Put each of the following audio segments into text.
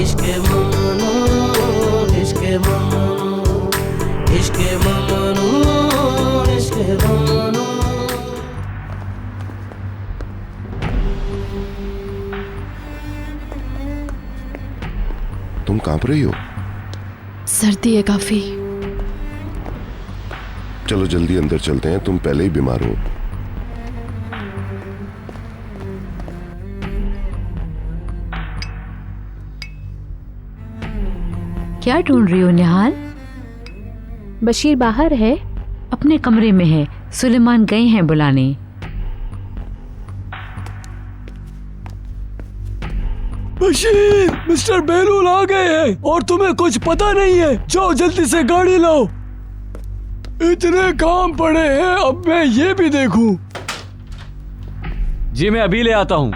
इश्क ममनू, इश्क ममनू, इश्क ममनू, इश्क ममनू। तुम कांप रही हो? सर्दी है काफी। चलो जल्दी अंदर चलते हैं, तुम पहले ही बीमार हो। क्या ढूंढ रही हो निहाल? बशीर बाहर है। अपने कमरे में है, सुलेमान गए हैं बुलाने। बशीर, मिस्टर बेलूल आ गए हैं और तुम्हें कुछ पता नहीं है। जाओ जल्दी से गाड़ी लाओ। इतने काम पड़े हैं, अब मैं ये भी देखूं। जी मैं अभी ले आता हूँ।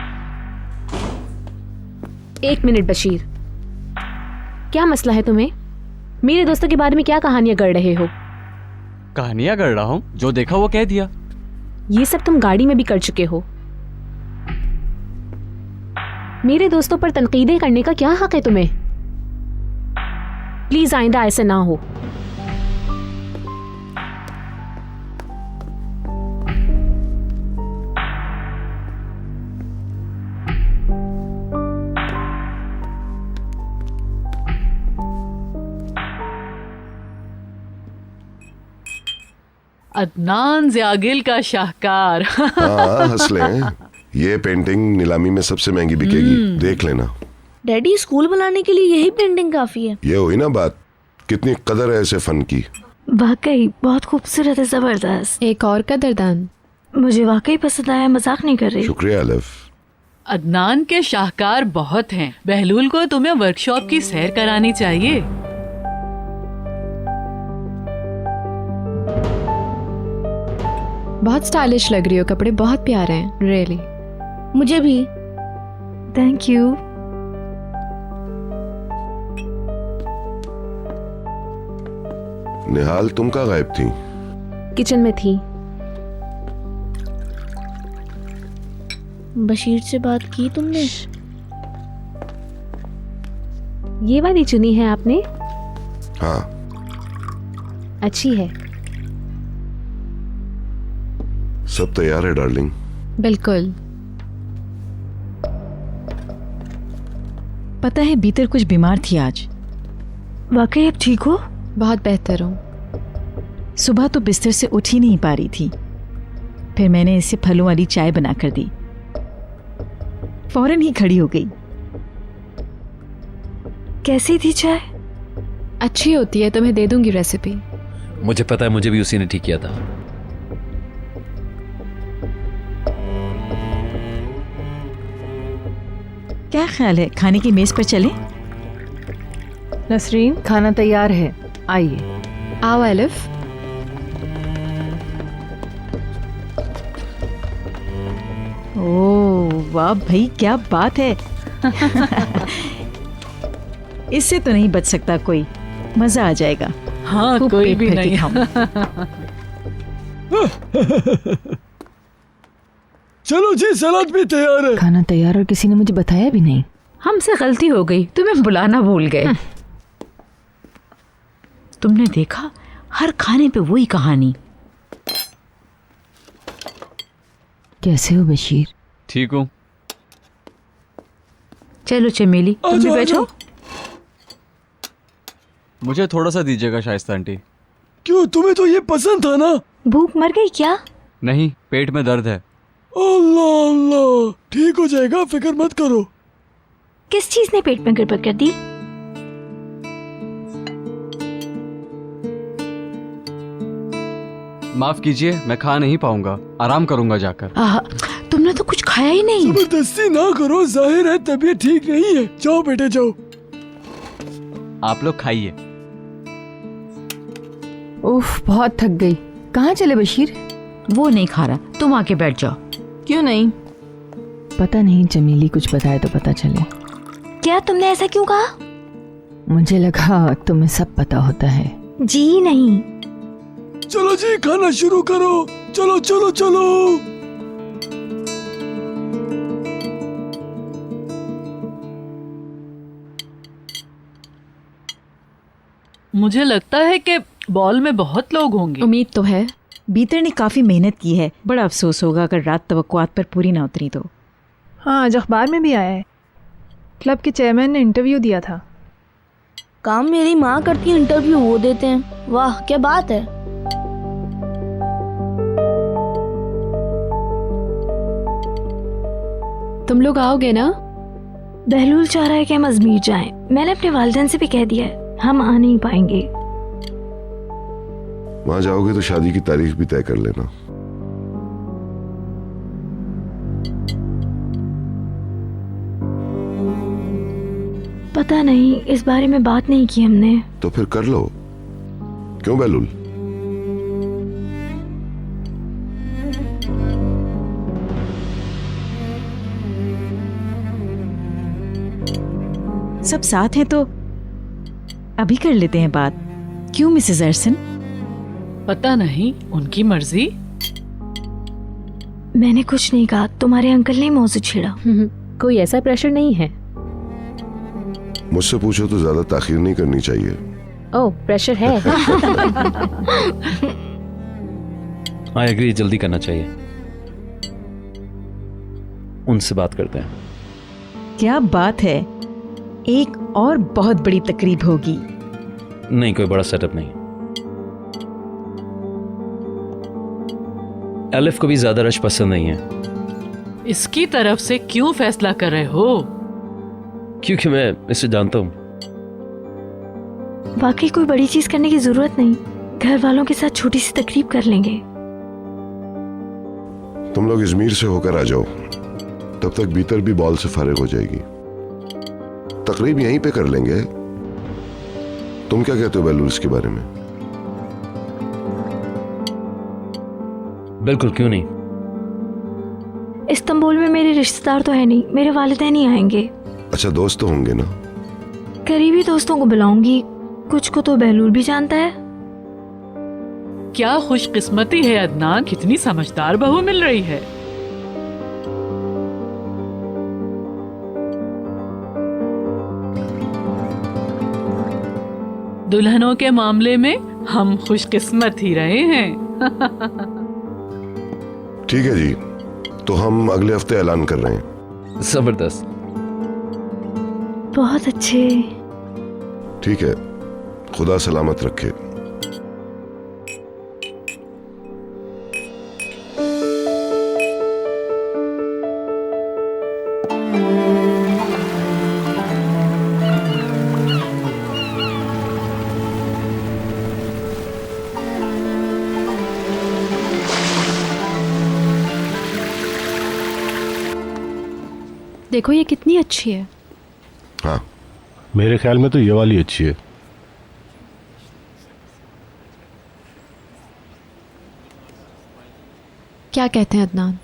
1 मिनट बशीर, क्या मसला है तुम्हें? मेरे दोस्तों के बारे में क्या कहानियां गढ़ रहे हो? कहानियां गढ़ रहा हूँ, जो देखा वो कह दिया। ये सब तुम गाड़ी में भी कर चुके हो। मेरे दोस्तों पर तनकीदें करने का क्या हक है तुम्हें? प्लीज आइंदा ऐसे ना हो। अदनान ज़ियागिल का शाहकार। हाँ हंस लें, ये पेंटिंग नीलामी में सबसे महंगी बिकेगी, देख लेना। डैडी, स्कूल बुलाने के लिए यही पेंटिंग काफी है। ये हुई ना बात, कितनी कदर है ऐसे फन की। वाकई बहुत खूबसूरत है, जबरदस्त। एक और कदरदान। मुझे वाकई पसंद आया, मजाक नहीं कर रही। शुक्रिया अलिफ। अदनान के शाहकार बहुत हैं। बहलूल को तुम्हें वर्कशॉप की सैर करानी चाहिए। बहुत स्टाइलिश लग रही हो, कपड़े बहुत प्यारे हैं, रियली। मुझे भी। Thank you. निहाल तुम कहाँ गायब थी? किचन में थी। बशीर से बात की तुमने? ये वाली चुनी है आपने? हाँ। अच्छी है। सब तैयार है डार्लिंग? बिल्कुल। पता है बीतर कुछ बीमार थी आज। वाकई अब ठीक हो? बहुत बेहतर हूँ। सुबह तो बिस्तर से उठ ही नहीं पा रही थी, फिर मैंने इसे फलों वाली चाय बनाकर दी, फौरन ही खड़ी हो गई। कैसी थी चाय? अच्छी होती है, तुम्हें दे दूंगी रेसिपी। मुझे पता है, मुझे भी उसी ने ठीक किया था। क्या ख्याल है खाने की मेज पर चलें? नसरीन, खाना तैयार है, आइए। आओ अलिफ। ओह वाह भाई, क्या बात है। इससे तो नहीं बच सकता कोई, मजा आ जाएगा। हाँ, खूब कोई पेट भी भर के नहीं। खाऊं। चलो जी, सलाद भी तैयार है। खाना तैयार और किसी ने मुझे बताया भी नहीं। हमसे गलती हो गई, तुम्हें बुलाना भूल गए। तुमने देखा, हर खाने पे वही कहानी। कैसे हो बशीर? ठीक हूँ। चलो चमेली, तुम भी बैठो। मुझे थोड़ा सा दीजिएगा शाइस्ता आंटी। क्यों, तुम्हें तो ये पसंद था ना? भूख मर गई क्या? नहीं, पेट में दर्द है। अल्लाह अल्लाह, ठीक हो जाएगा, फिक्र मत करो। किस चीज ने पेट में गड़बड़ कर दी? माफ कीजिए, मैं खा नहीं पाऊंगा, आराम करूंगा जाकर। तुमने तो कुछ खाया ही नहीं। जबरदस्ती ना करो, जाहिर है तबीयत ठीक नहीं है। जाओ बेटे जाओ। आप लोग खाइए। उफ, बहुत थक गई। कहाँ चले बशीर? वो नहीं खा रहा, तुम आके बैठ जाओ। क्यों नहीं? पता नहीं, चमेली कुछ बताए तो पता चले। क्या तुमने ऐसा क्यों कहा? मुझे लगा तुम्हें सब पता होता है। जी नहीं। चलो जी, खाना शुरू करो। चलो चलो चलो। मुझे लगता है कि बॉल में बहुत लोग होंगे। उम्मीद तो है। बीतर ने काफ़ी मेहनत की है, बड़ा अफसोस होगा अगर रात तवक्कुआत पर पूरी ना उतरी तो। हाँ, आज अखबार में भी आया है। क्लब के चेयरमैन ने इंटरव्यू दिया था। काम मेरी माँ करती है, इंटरव्यू वो देते हैं। वाह क्या बात है। तुम लोग आओगे ना? बहलूल चाह रहा है कि हम अजमेर जाएं। मैंने अपने वालिदैन से भी कह दिया है, हम आ नहीं पाएंगे। वहां जाओगे तो शादी की तारीख भी तय कर लेना। पता नहीं, इस बारे में बात नहीं की हमने। तो फिर कर लो। क्यों बहलूल? सब साथ हैं तो अभी कर लेते हैं बात। क्यों मिसेस अरसन? पता नहीं, उनकी मर्जी। मैंने कुछ नहीं कहा, तुम्हारे अंकल ने मौजूद छेड़ा। कोई ऐसा प्रेशर नहीं है। मुझसे पूछो तो ज्यादा ताखीर नहीं करनी चाहिए। ओह, प्रेशर है। आई एग्री, जल्दी करना चाहिए। उनसे बात करते हैं। क्या बात है, एक और बहुत बड़ी तकरीब होगी। नहीं, कोई बड़ा सेटअप नहीं। एलिफ को भी ज्यादा रश पसंद नहीं है। इसकी तरफ से क्यों फैसला कर रहे हो? क्योंकि मैं इसे जानता हूं। वाकई कोई बड़ी चीज करने की जरूरत नहीं, घर वालों के साथ छोटी सी तकरीब कर लेंगे। तुम लोग अजमेर से होकर आ जाओ, तब तक भीतर भी बॉल से फारिग हो जाएगी। तकरीब यहीं पे कर लेंगे। तुम क्या कहते हो बहलूल इसके बारे में? बिल्कुल, क्यों नहीं। इस्तांबुल में मेरे रिश्तेदार तो है नहीं, मेरे वालिदैन ही आएंगे। अच्छा, दोस्त तो होंगे ना? करीबी दोस्तों को बुलाऊंगी, कुछ को तो बहलूल भी जानता है। क्या खुशकिस्मती है अदनान, कितनी समझदार बहू मिल रही है। दुल्हनों के मामले में हम खुशकिस्मत ही रहे हैं। ठीक है जी, तो हम अगले हफ्ते ऐलान कर रहे हैं। जबरदस्त। बहुत अच्छे। ठीक है, खुदा सलामत रखे। देखो ये कितनी अच्छी है। हाँ, मेरे ख्याल में तो ये वाली अच्छी है। क्या कहते हैं अदनान?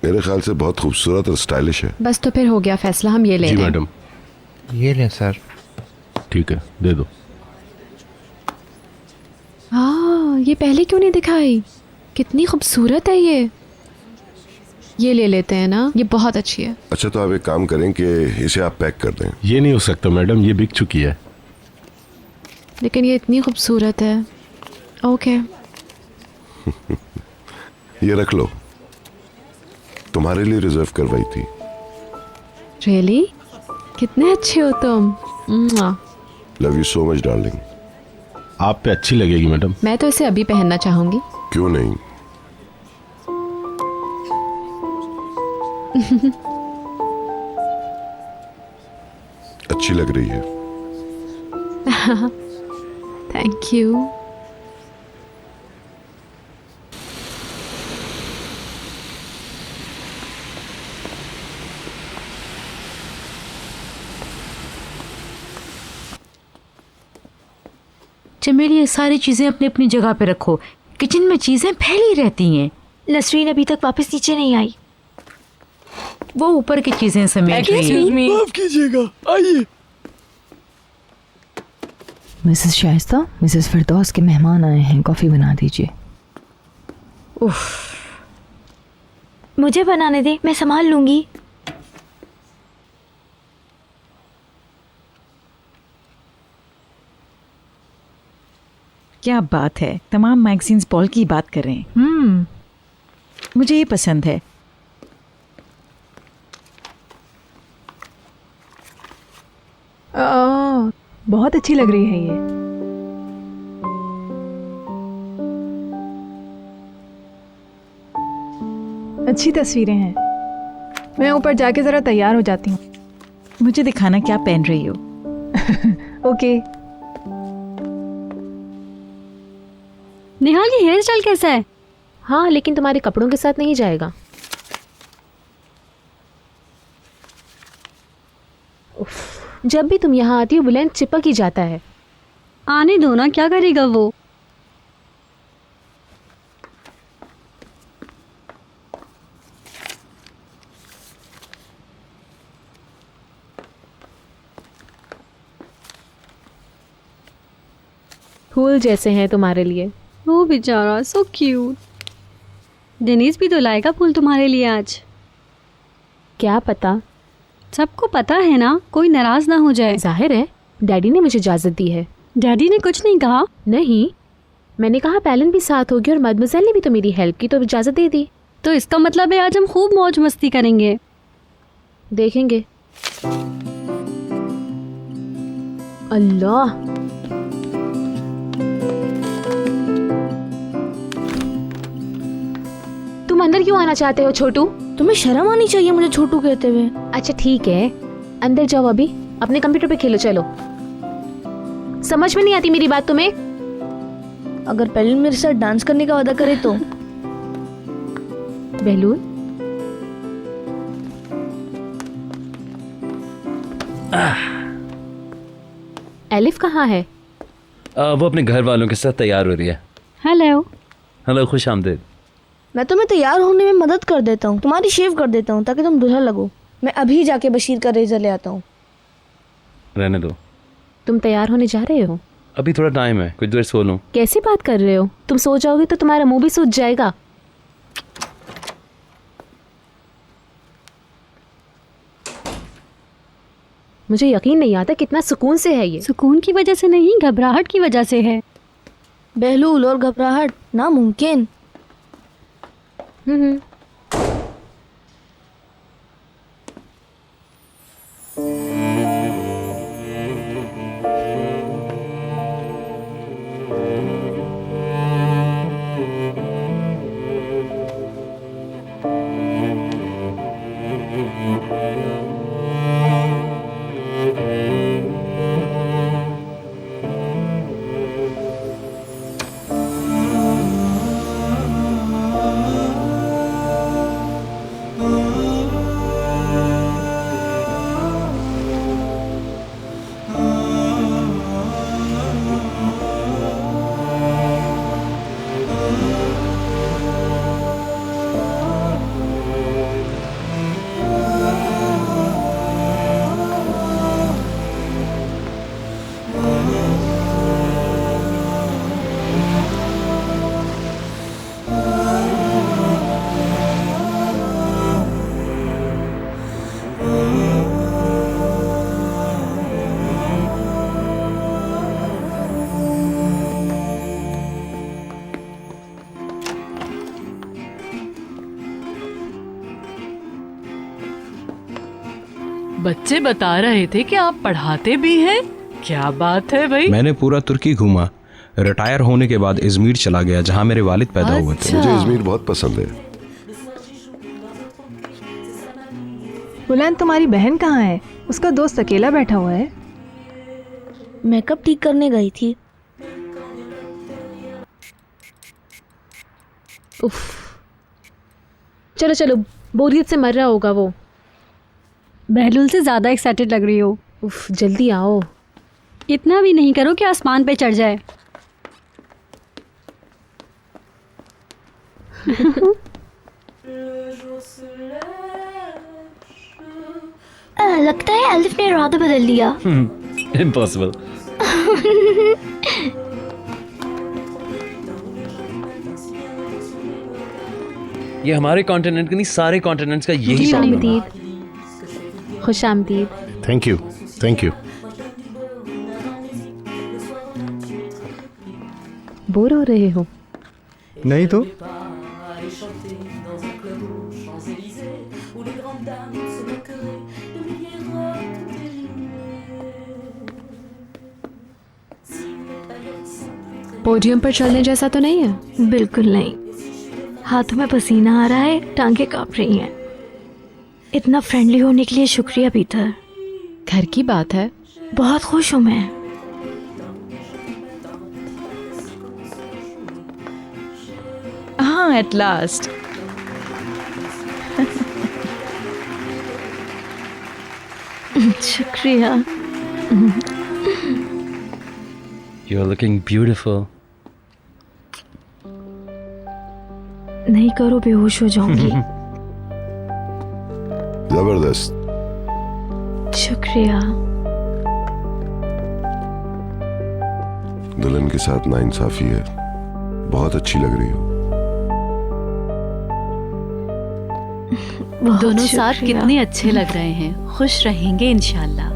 मेरे ख्याल से बहुत खूबसूरत और स्टाइलिश है। बस तो फिर हो गया फैसला, हम ये ले जी रहे हैं। मैडम। ये लें सर। ठीक है, दे दो। हाँ, ये पहले क्यों नहीं दिखाई? कितनी खूबसूरत है ये ले लेते हैं ना, ये बहुत अच्छी है। अच्छा, तो आप एक काम करें कि इसे आप पैक कर दें। ये नहीं हो सकता मैडम, ये बिक चुकी है। लेकिन ये इतनी खूबसूरत है। ओके। ये रख लो, तुम्हारे लिए रिजर्व करवाई थी। रियली? कितने अच्छे हो तुम। Love you so much darling. आप पे अच्छी लगेगी मैडम। मैं तो इसे अभी पहनना चाहूंगी। क्यों नहीं? अच्छी लग रही है। Thank you. चमेली, ये सारी चीजें अपनी अपनी जगह पे रखो। किचन में चीजें फैली रहती हैं। नसरीन अभी तक वापस नीचे नहीं आई। वो ऊपर की चीजें समेट रही है। माफ कीजिएगा, आइए। मिसेस शाइस्ता, मिसेस फिरदौस के मेहमान आए हैं, कॉफी बना दीजिए। उफ, मुझे बनाने दे, मैं संभाल लूंगी। क्या बात है, तमाम मैगजीन्स बॉल की बात कर रहे हैं। मुझे ये पसंद है। बहुत अच्छी लग रही है ये। अच्छी तस्वीरें हैं। मैं ऊपर जाके जरा तैयार हो जाती हूँ। मुझे दिखाना क्या पहन रही हो। ओके। निहाल, ये हेयर स्टाइल कैसा है? हाँ, लेकिन तुम्हारे कपड़ों के साथ नहीं जाएगा। जब भी तुम यहाँ आती हो बुलंद चिपक ही जाता है। आने दो ना, क्या करेगा वो। फूल जैसे हैं तुम्हारे लिए। वो बेचारा, सो क्यूट। डेनिस भी तो लाएगा फूल तुम्हारे लिए आज। क्या पता। सबको पता है ना, कोई नाराज ना हो जाए। जाहिर है, डैडी ने मुझे इजाज़त दी है। डैडी ने कुछ नहीं कहा? नहीं, मैंने कहा पैलन भी साथ होगी और मदमज़ेल ने भी तो मेरी हेल्प की, तो इजाज़त दे दी। तो इसका मतलब है आज हम खूब मौज मस्ती करेंगे। देखेंगे। अल्लाह, तुम अंदर क्यों आना चाहते हो छोटू? तुम्हें शर्म आनी चाहिए मुझे छोटू कहते हुए। अच्छा ठीक है, अंदर जाओ, अभी अपने कंप्यूटर पे खेलो। चलो। समझ में नहीं आती मेरी बात तुम्हें? अगर पहले मेरे साथ डांस करने का वादा करे तो। बहलूल, एलिफ कहाँ है? वो अपने घर वालों के साथ तैयार हो रही है। हेलो। हेलो, खुश आमदीद। मैं तुम्हें तैयार होने में मदद कर देता हूँ, तुम्हारी शेव कर देता हूँ ताकि तुम दूल्हा लगो। मैं अभी जाके बशीर का रेजर ले आता हूँ। रहने दो। तुम तैयार होने जा रहे हो? अभी थोड़ा टाइम है, कुछ देर सो लूं। कैसी बात कर रहे हो? तुम सो जाओगे तो तुम्हारा मुंह भी सूज जाएगा। मुझे यकीन नहीं आता कितना सुकून से है ये। सुकून की वजह से नहीं, घबराहट की वजह से है। बहलूल, और घबराहट नामुमकिन। बच्चे बता रहे थे कि आप पढ़ाते भी हैं। क्या बात है भाई? मैंने पूरा तुर्की घूमा। रिटायर होने के बाद इजमीर चला गया जहाँ मेरे वालिद पैदा हुए थे। मुझे इजमीर बहुत पसंद है। बुलंद, तुम्हारी बहन कहाँ है? उसका दोस्त अकेला बैठा हुआ है। मेकअप ठीक करने गई थी। उफ, चलो चलो, बोरियत से मर रहा होगा वो। बहलूल से ज्यादा एक्साइटेड लग रही हो। उफ, जल्दी आओ। इतना भी नहीं करो कि आसमान पे चढ़ जाए। लगता है अलिफ ने इरादा बदल लिया। इम्पॉसिबल। ये हमारे कॉन्टिनेंट का नहीं, सारे कॉन्टिनेंट्स का यही प्रॉब्लम है। खुश आमदीद। Thank you, thank you. Bore हो रहे हो? नहीं तो पोडियम पर चलने जैसा तो नहीं है? बिल्कुल नहीं। हाथों में पसीना आ रहा है, टांगें कांप रही हैं। इतना फ्रेंडली होने के लिए शुक्रिया पीटर। घर की बात है। बहुत खुश हूँ मैं। हाँ, एट लास्ट। शुक्रिया। You're looking beautiful. नहीं करो, बेहोश हो जाऊंगी। जबरदस्त। शुक्रिया। दुल्हन के साथ नाइंसाफी है। बहुत अच्छी लग रही हो। दोनों साथ कितने अच्छे लग रहे हैं। खुश रहेंगे इंशाल्लाह।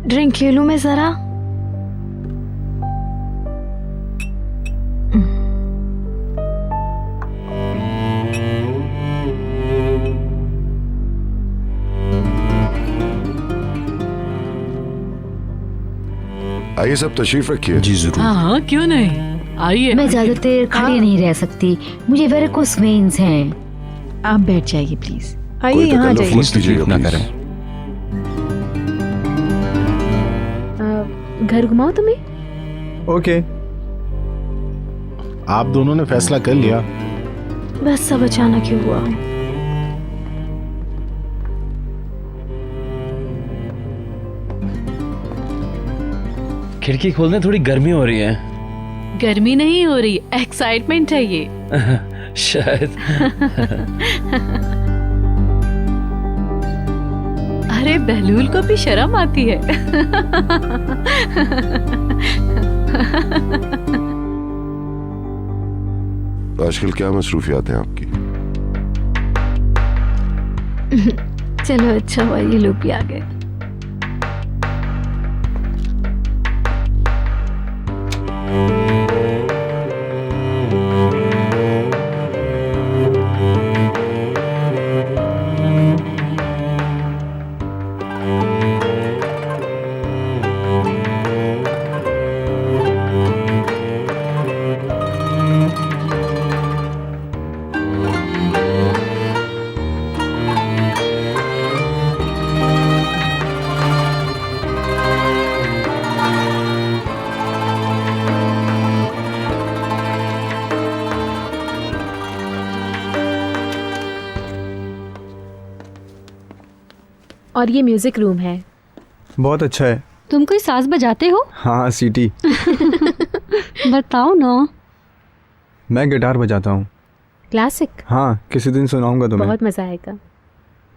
ड्रिंक ले लूं मैं जरा? आइए सब तशरीफ रखिए। जी जरूर। हाँ हाँ, क्यों नहीं, आइए। मैं ज्यादा देर खड़ी नहीं रह सकती, मुझे वेरिकोस वेन्स हैं। आप बैठ जाइए प्लीज। आइए यहाँ जाइए। मत कीजिएगा ना प्लीज। करें। घर घुमाओ तुम्हें? ओके। आप दोनों ने फैसला कर लिया? बस सब अचानक ही हुआ। खिड़की खोलने थोड़ी गर्मी हो रही है। गर्मी नहीं हो रही, एक्साइटमेंट है ये। शायद। अरे बहलूल को भी शर्म आती है। आजकल क्या मसरूफियात हैं आपकी? चलो अच्छा हुआ ये लोग भी आ गए। और ये म्यूजिक रूम है। बहुत अच्छा है। तुम कोई साज बजाते हो? हाँ, सीटी। बताओ ना। मैं गिटार बजाता हूँ। क्लासिक? हाँ, किसी दिन सुनाऊंगा तुम्हें। बहुत मजा आएगा।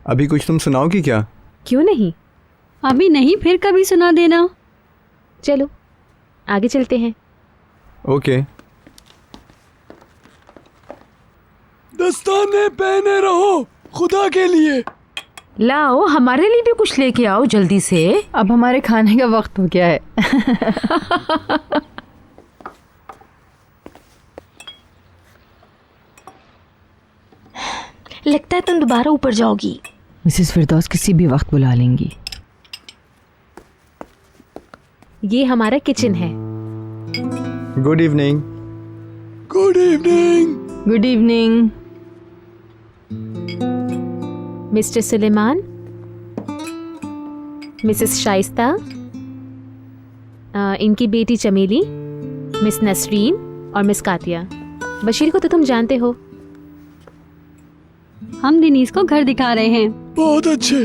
अभी कुछ तुम सुनाओगी क्या? क्यों नहीं, अभी नहीं, फिर कभी सुना देना। चलो आगे चलते हैं। ओके। दस्ताने पहने रहो खुदा के लिए। लाओ, हमारे लिए भी कुछ लेके आओ जल्दी से। अब हमारे खाने का वक्त हो गया है। लगता है तुम दोबारा ऊपर जाओगी। मिसेस फिरदौस किसी भी वक्त बुला लेंगी। ये हमारा किचन है। Good evening. Good evening. Good evening. Mister Suleman, missus Shaista, इनकी बेटी चमेली, मिस नसरीन और मिस कातिया। बशीर को तो तुम जानते हो। हम दिनीस को घर दिखा रहे हैं। बहुत अच्छे।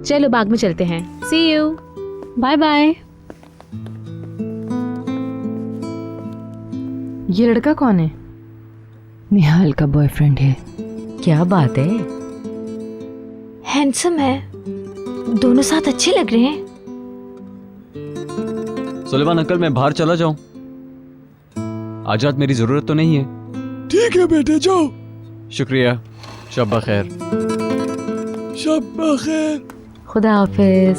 चलो बाग में चलते हैं। See you. Bye bye. ये लड़का कौन है? निहाल का बॉयफ्रेंड है। क्या बात है? हैंडसम है, दोनों साथ अच्छे लग रहे हैं। सुलेमान अंकल, मैं बाहर चला जाऊं? आज रात मेरी जरूरत तो नहीं है? ठीक है बेटे, जाओ। शुक्रिया। शब बखैर। शब बखैर। खुदा हाफिज।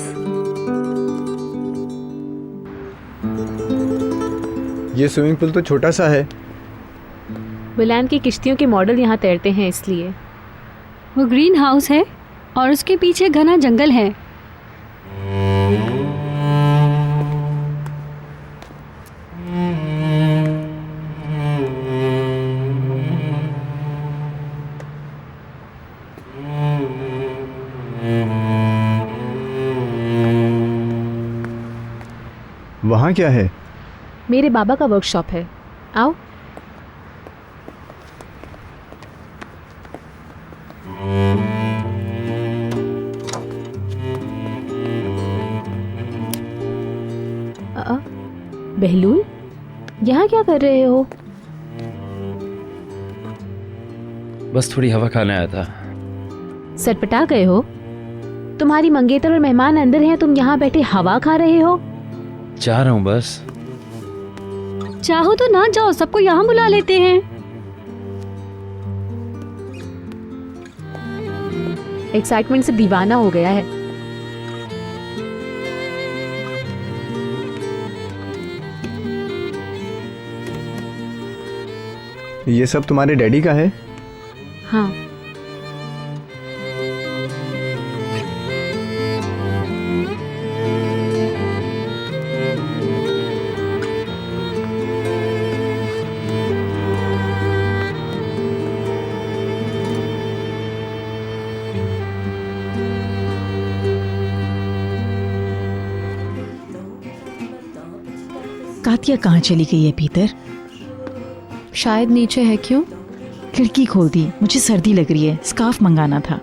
ये स्विमिंग पूल तो छोटा सा है। बुलैंड की किश्तियों के मॉडल यहाँ तैरते हैं इसलिए। वो ग्रीन हाउस है और उसके पीछे घना जंगल है। वहाँ क्या है? मेरे बाबा का वर्कशॉप है, आओ। बहलूल, यहाँ क्या कर रहे हो? बस थोड़ी हवा खाने आया था। सटपटा गए हो? तुम्हारी मंगेतर और मेहमान अंदर हैं, तुम यहाँ बैठे हवा खा रहे हो? जा रहा हूँ बस। चाहो तो ना जाओ, सबको यहाँ बुला लेते हैं। एक्साइटमेंट से दीवाना हो गया है। ये सब तुम्हारे डैडी का है? हाँ। कातिया कहाँ चली गई है पीतर? शायद नीचे है। क्यों? खिड़की खोल दी, मुझे सर्दी लग रही है, स्कार्फ मंगाना था।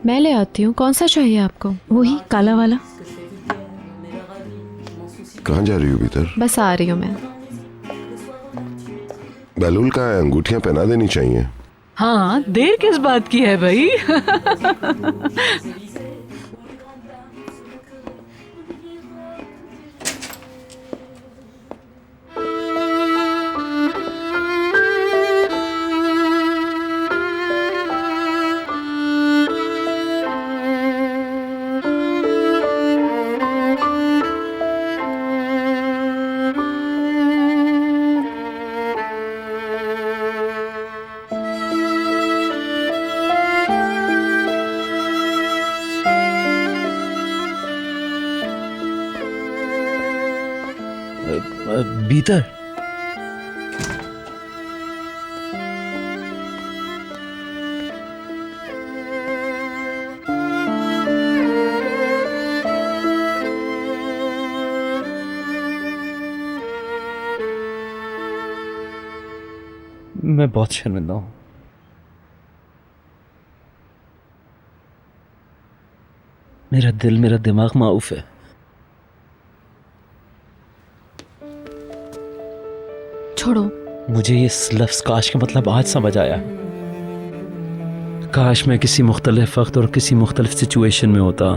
मैं ले आती हूँ। कौन सा चाहिए आपको? वही काला वाला। कहाँ जा रही हो भीतर? बस आ रही हूँ मैं। बैलूल का अंगूठियां पहना देनी चाहिए। हाँ, देर किस बात की है भाई? भीतर मैं बहुत शर्मिंदा हूं। मेरा दिल, मेरा दिमाग माऊफ है। छोड़ो। मुझे ये लफ्ज़ काश का मतलब आज समझ आया। काश मैं किसी मुख्तलिफ वक्त और किसी मुख्तलिफ सिचुएशन में होता।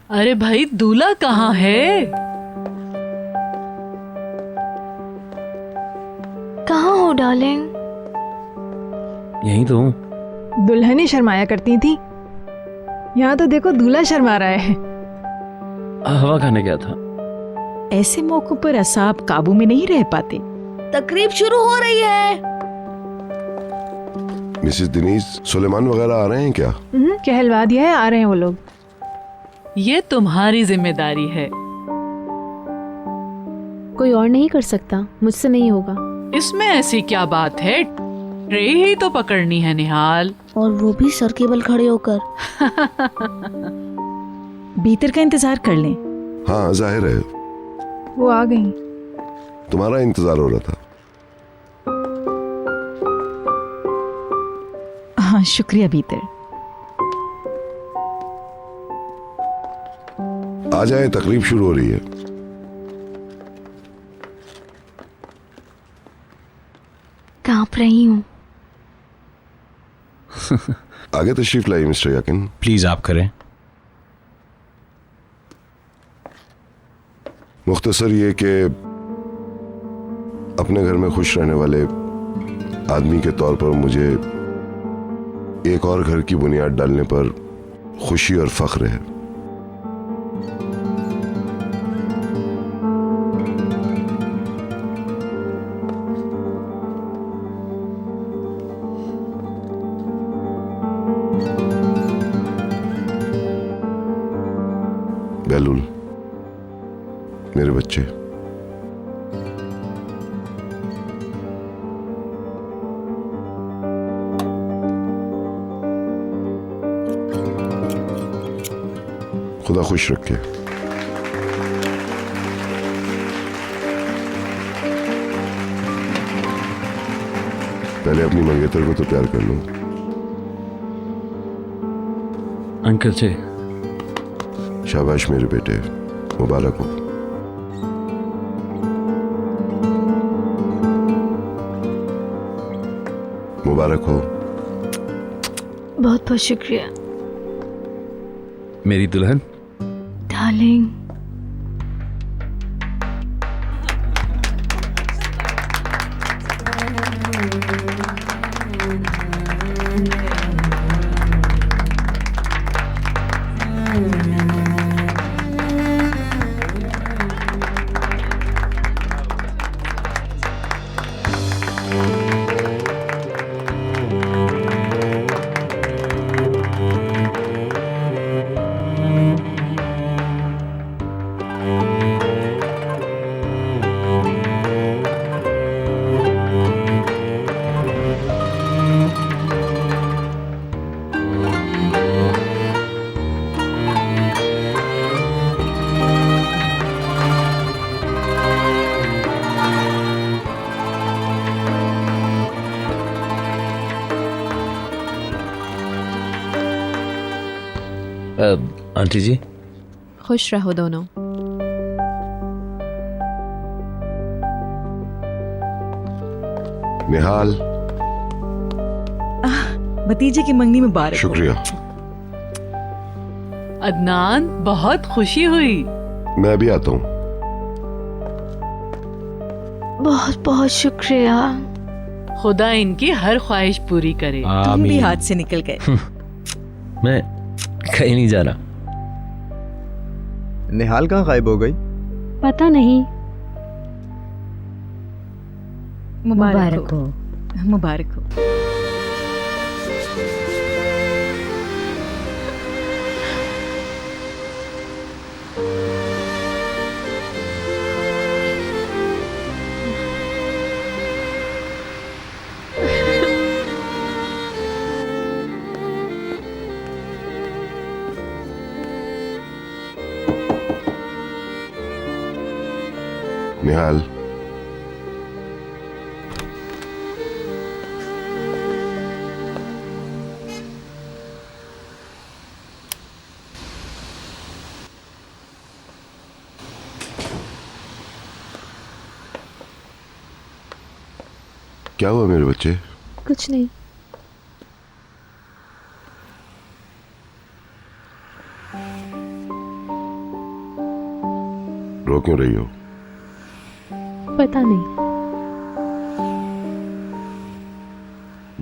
अरे भाई, दूल्हा कहाँ है? कहाँ हो डार्लिंग? यहीं तो हूँ। दुल्हन ही शर्माया करती थी, यहाँ तो देखो दूल्हा शर्मा रहा है। हवा खाने गया था। ऐसे मौकों पर असाब काबू में नहीं रह पाते। तकरीब शुरू हो रही है। मिसेस दिनीज, सुलेमान वगैरह आ रहे हैं क्या? कहलवा दिया है, आ रहे हैं वो लोग। ये तुम्हारी जिम्मेदारी है। कोई और नहीं कर सकता, मुझसे नहीं होगा। इसमें ऐसी क्या बात है, ट्रे ही तो पकड़नी है निहाल। और वो भी सर के बल खड़े होकर। भीतर का इंतजार कर लें। हाँ जाहिर है, वो आ गई। तुम्हारा इंतजार हो रहा था। हाँ शुक्रिया भीतर। आ जाए, तकरीब शुरू हो रही है। कांप रही हूँ। आगे तशरीफ लाइए मिस्टर याकिन। प्लीज आप करें। मुख्तसर ये कि अपने घर में खुश रहने वाले आदमी के तौर पर मुझे एक और घर की बुनियाद डालने पर खुशी और फख्र है। बेलुल, मेरे बच्चे, खुदा खुश रखे। पहले अपनी मंगेतर को तो प्यार कर लो। अंकल जी। शाबाश मेरे बेटे, मुबारक हो। मुबारक हो। बहुत बहुत शुक्रिया मेरी दुल्हन। डार्लिंग। आंटी जी। खुश रहो दोनों। निहाल, भतीजे की मंगनी मुबारक। शुक्रिया। अदनान, बहुत खुशी हुई। मैं अभी आता हूँ। बहुत बहुत शुक्रिया। खुदा इनकी हर ख्वाहिश पूरी करे। तुम भी हाथ से निकल गए। मैं कहीं नहीं जा रहा। निहाल कहाँ गायब हो गई? पता नहीं। मुबारक हो। मुबारक हो। निहाल, क्या हुआ मेरे बच्चे? कुछ नहीं। रो क्यों रही हो? पता नहीं।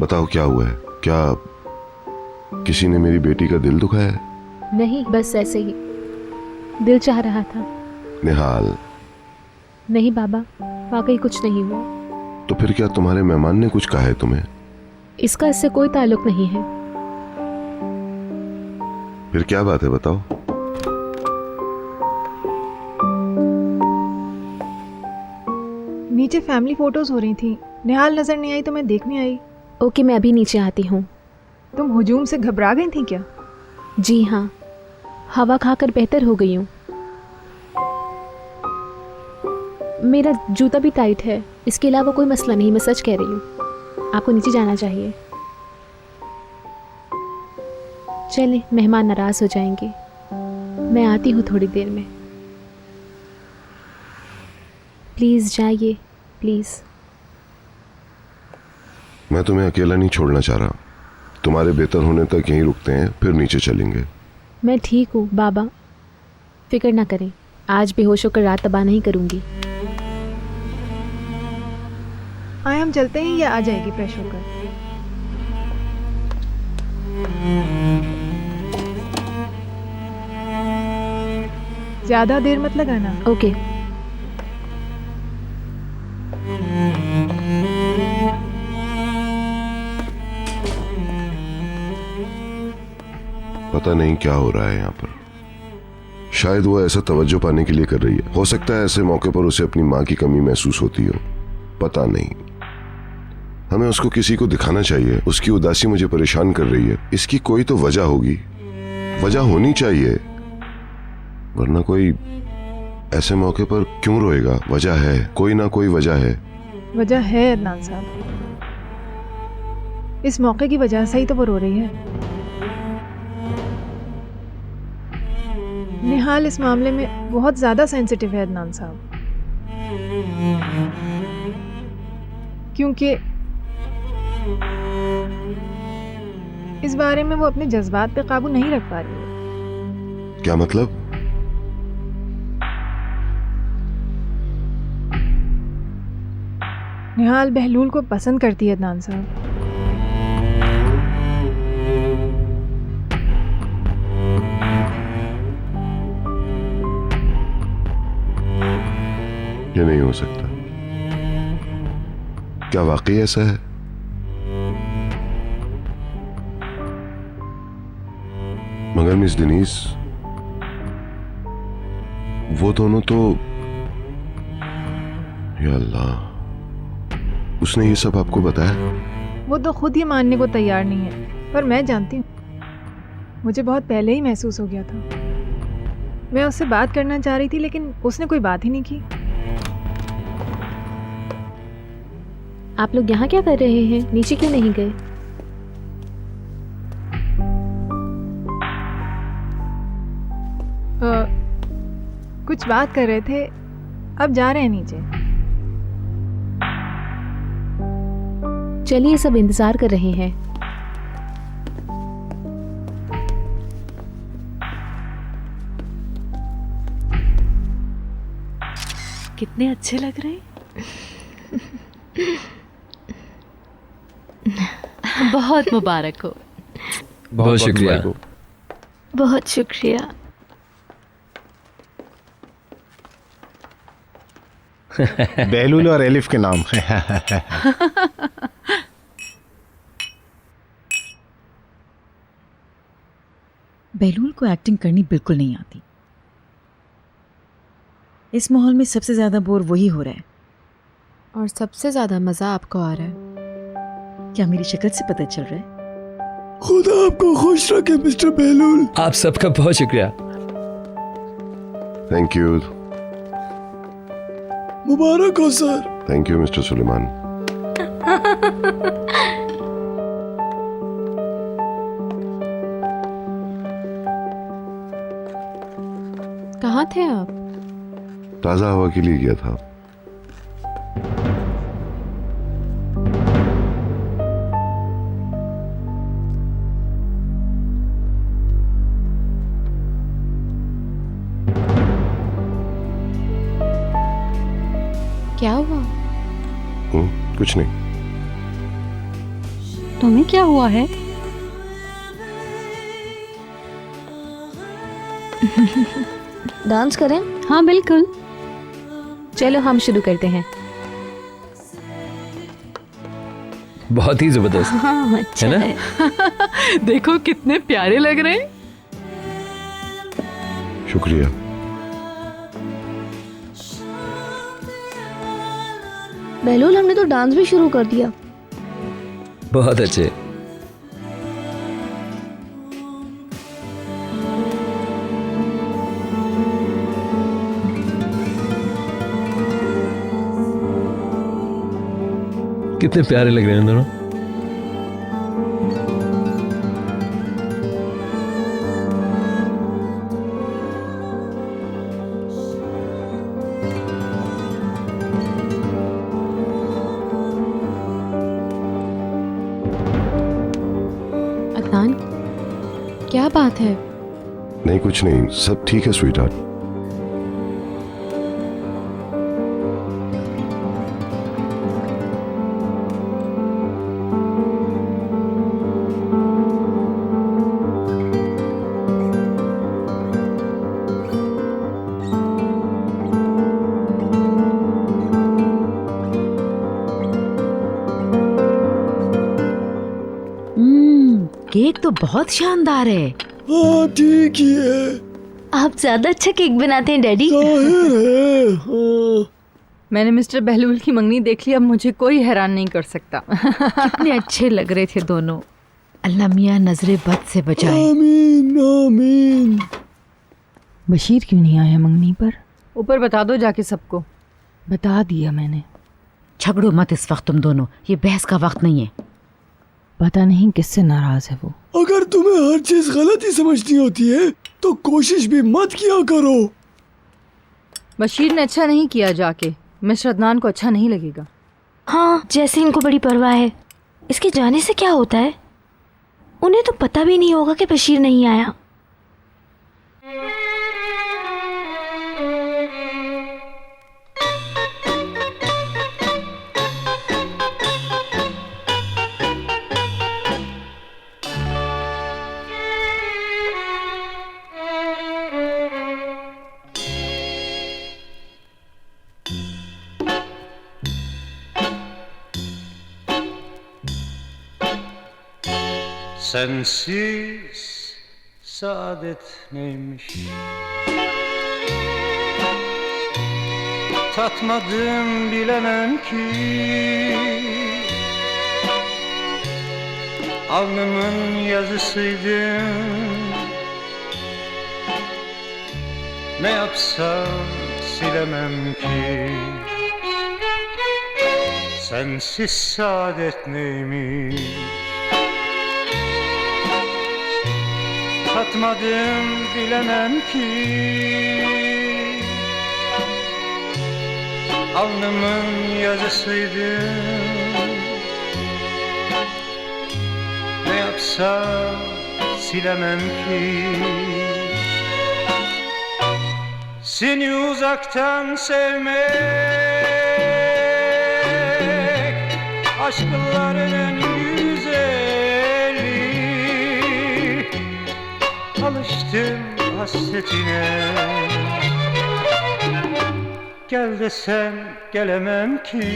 बताओ क्या हुआ है? क्या किसी ने मेरी बेटी का दिल दुखाया है? नहीं, बस ऐसे ही दिल चाह रहा था। निहाल, नहीं बाबा, वाकई कुछ नहीं हुआ। तो फिर क्या तुम्हारे मेहमान ने कुछ कहा है तुम्हें? इसका इससे कोई ताल्लुक नहीं है। फिर क्या बात है, बताओ। नीचे फैमिली फोटोज हो रही थी, निहाल नजर नहीं आई तो मैं देखने आई। ओके, मैं अभी नीचे आती हूँ। तुम हुजूम से घबरा गई थी क्या? जी हाँ, हवा खाकर बेहतर हो गई हूँ। मेरा जूता भी टाइट है, इसके अलावा कोई मसला नहीं, मैं सच कह रही हूँ। आपको नीचे जाना चाहिए। चलें, मेहमान नाराज हो जाएंगे। मैं आती हूँ थोड़ी देर में। प्लीज़ जाइए, प्लीज़। मैं तुम्हें अकेला नहीं छोड़ना चाह रहा। तुम्हारे बेहतर होने तक यहीं रुकते हैं, फिर नीचे चलेंगे। मैं ठीक हूँ बाबा, फिक्र ना करें। आज बेहोश होकर रात तबाह नहीं करूँगी। आए हम चलते हैं या आ जाएगी फ्रेश होकर? ज्यादा देर मत लगाना। ओके। पता नहीं क्या हो रहा है यहाँ पर। शायद वो ऐसा तवज्जो पाने के लिए कर रही है। हो सकता है ऐसे मौके पर उसे अपनी माँ की कमी महसूस होती हो, पता नहीं। हमें उसको किसी को दिखाना चाहिए। उसकी उदासी मुझे परेशान कर रही है। इसकी कोई तो वजह होगी, वजह होनी चाहिए, वरना कोई ऐसे मौके पर क्यों रोएगा? वजह है, कोई ना कोई वजह है। वजह है अदनान साहब, इस मौके की वजह से ही तो वो रो रही है। निहाल इस मामले में बहुत ज्यादा सेंसिटिव है अदनान साहब, क्योंकि इस बारे में वो अपने जज्बात पे काबू नहीं रख पा रही है। क्या मतलब? निहाल बहलूल को पसंद करती है अदनान साहब। ये नहीं हो सकता। क्या वाकई ऐसा है? मगर मिस डेनीज, वो दोनों तो, या अल्लाह, उसने ये सब आपको बताया? वो तो खुद ही मानने को तैयार नहीं है, पर मैं जानती हूँ। मुझे बहुत पहले ही महसूस हो गया था। मैं उससे बात करना चाह रही थी, लेकिन उसने कोई बात ही नहीं की। आप लोग यहाँ क्या कर रहे हैं? नीचे क्यों नहीं गए? कुछ बात कर रहे थे, अब जा रहे हैं नीचे। चलिए, सब इंतजार कर रहे हैं। कितने अच्छे लग रहे हैं। बहुत मुबारक हो। बहुत शुक्रिया। बहुत शुक्रिया। बेहलूल और एलिफ के नाम। बेहलूल को एक्टिंग करनी बिल्कुल नहीं आती। इस माहौल में सबसे ज्यादा बोर वही हो रहा है। और सबसे ज्यादा मजा आपको आ रहा है। क्या मेरी शक्ल से पता चल रहा है? खुदा आपको खुश रखे मिस्टर बेहलूल। आप सबका बहुत शुक्रिया। Thank you. मुबारक हो sir. Thank you mister Suleman. कहाँ थे आप? ताजा हवा के लिए गया था। क्या हुआ? कुछ नहीं। तुम्हें क्या हुआ है? डांस करें? हाँ बिल्कुल। चलो हम शुरू करते हैं। बहुत ही जबरदस्त हाँ अच्छा है ना? है। देखो कितने प्यारे लग रहे हैं। शुक्रिया। बहलूल, हमने तो डांस भी शुरू कर दिया। बहुत अच्छे। कितने प्यारे लग रहे हैं दोनों। अदनान, क्या बात है? नहीं कुछ नहीं, सब ठीक है स्वीटहार्ट। केक तो बहुत शानदार है। हाँ ठीक ही है। आप ज्यादा अच्छा केक बनाते हैं डैडी। मैंने मिस्टर बहलूल की मंगनी देख ली, अब मुझे कोई हैरान नहीं कर सकता। कितने अच्छे लग रहे थे दोनों। अल्लाह मियाँ नजरे बद से बचाए। आमीन आमीन। बशीर क्यों नहीं आया मंगनी पर? ऊपर बता दो जाके सबको। बता दिया मैंने। झगड़ो मत इस वक्त तुम दोनों, ये बहस का वक्त नहीं है। पता नहीं किससे नाराज है वो। अगर तुम्हें हर चीज गलत ही समझनी होती है तो कोशिश भी मत किया करो। बशीर ने अच्छा नहीं किया जाके, मिस्टर अदनान को अच्छा नहीं लगेगा। हाँ, जैसे इनको बड़ी परवाह है। इसके जाने से क्या होता है? उन्हें तो पता भी नहीं होगा कि बशीर नहीं आया। Sensiz saadet neymiş? Tatmadım bilemem ki. Alnımın yazısıydın. Ne yapsam silemem ki. Sensiz saadet neymiş? Tatmadım bilemem ki. Alnımın yazısıydın. Ne yapsam silemem ki. Seni uzaktan sevmek aşkların en güzeli. Alıştım hasretine. Gel desem gelemem ki.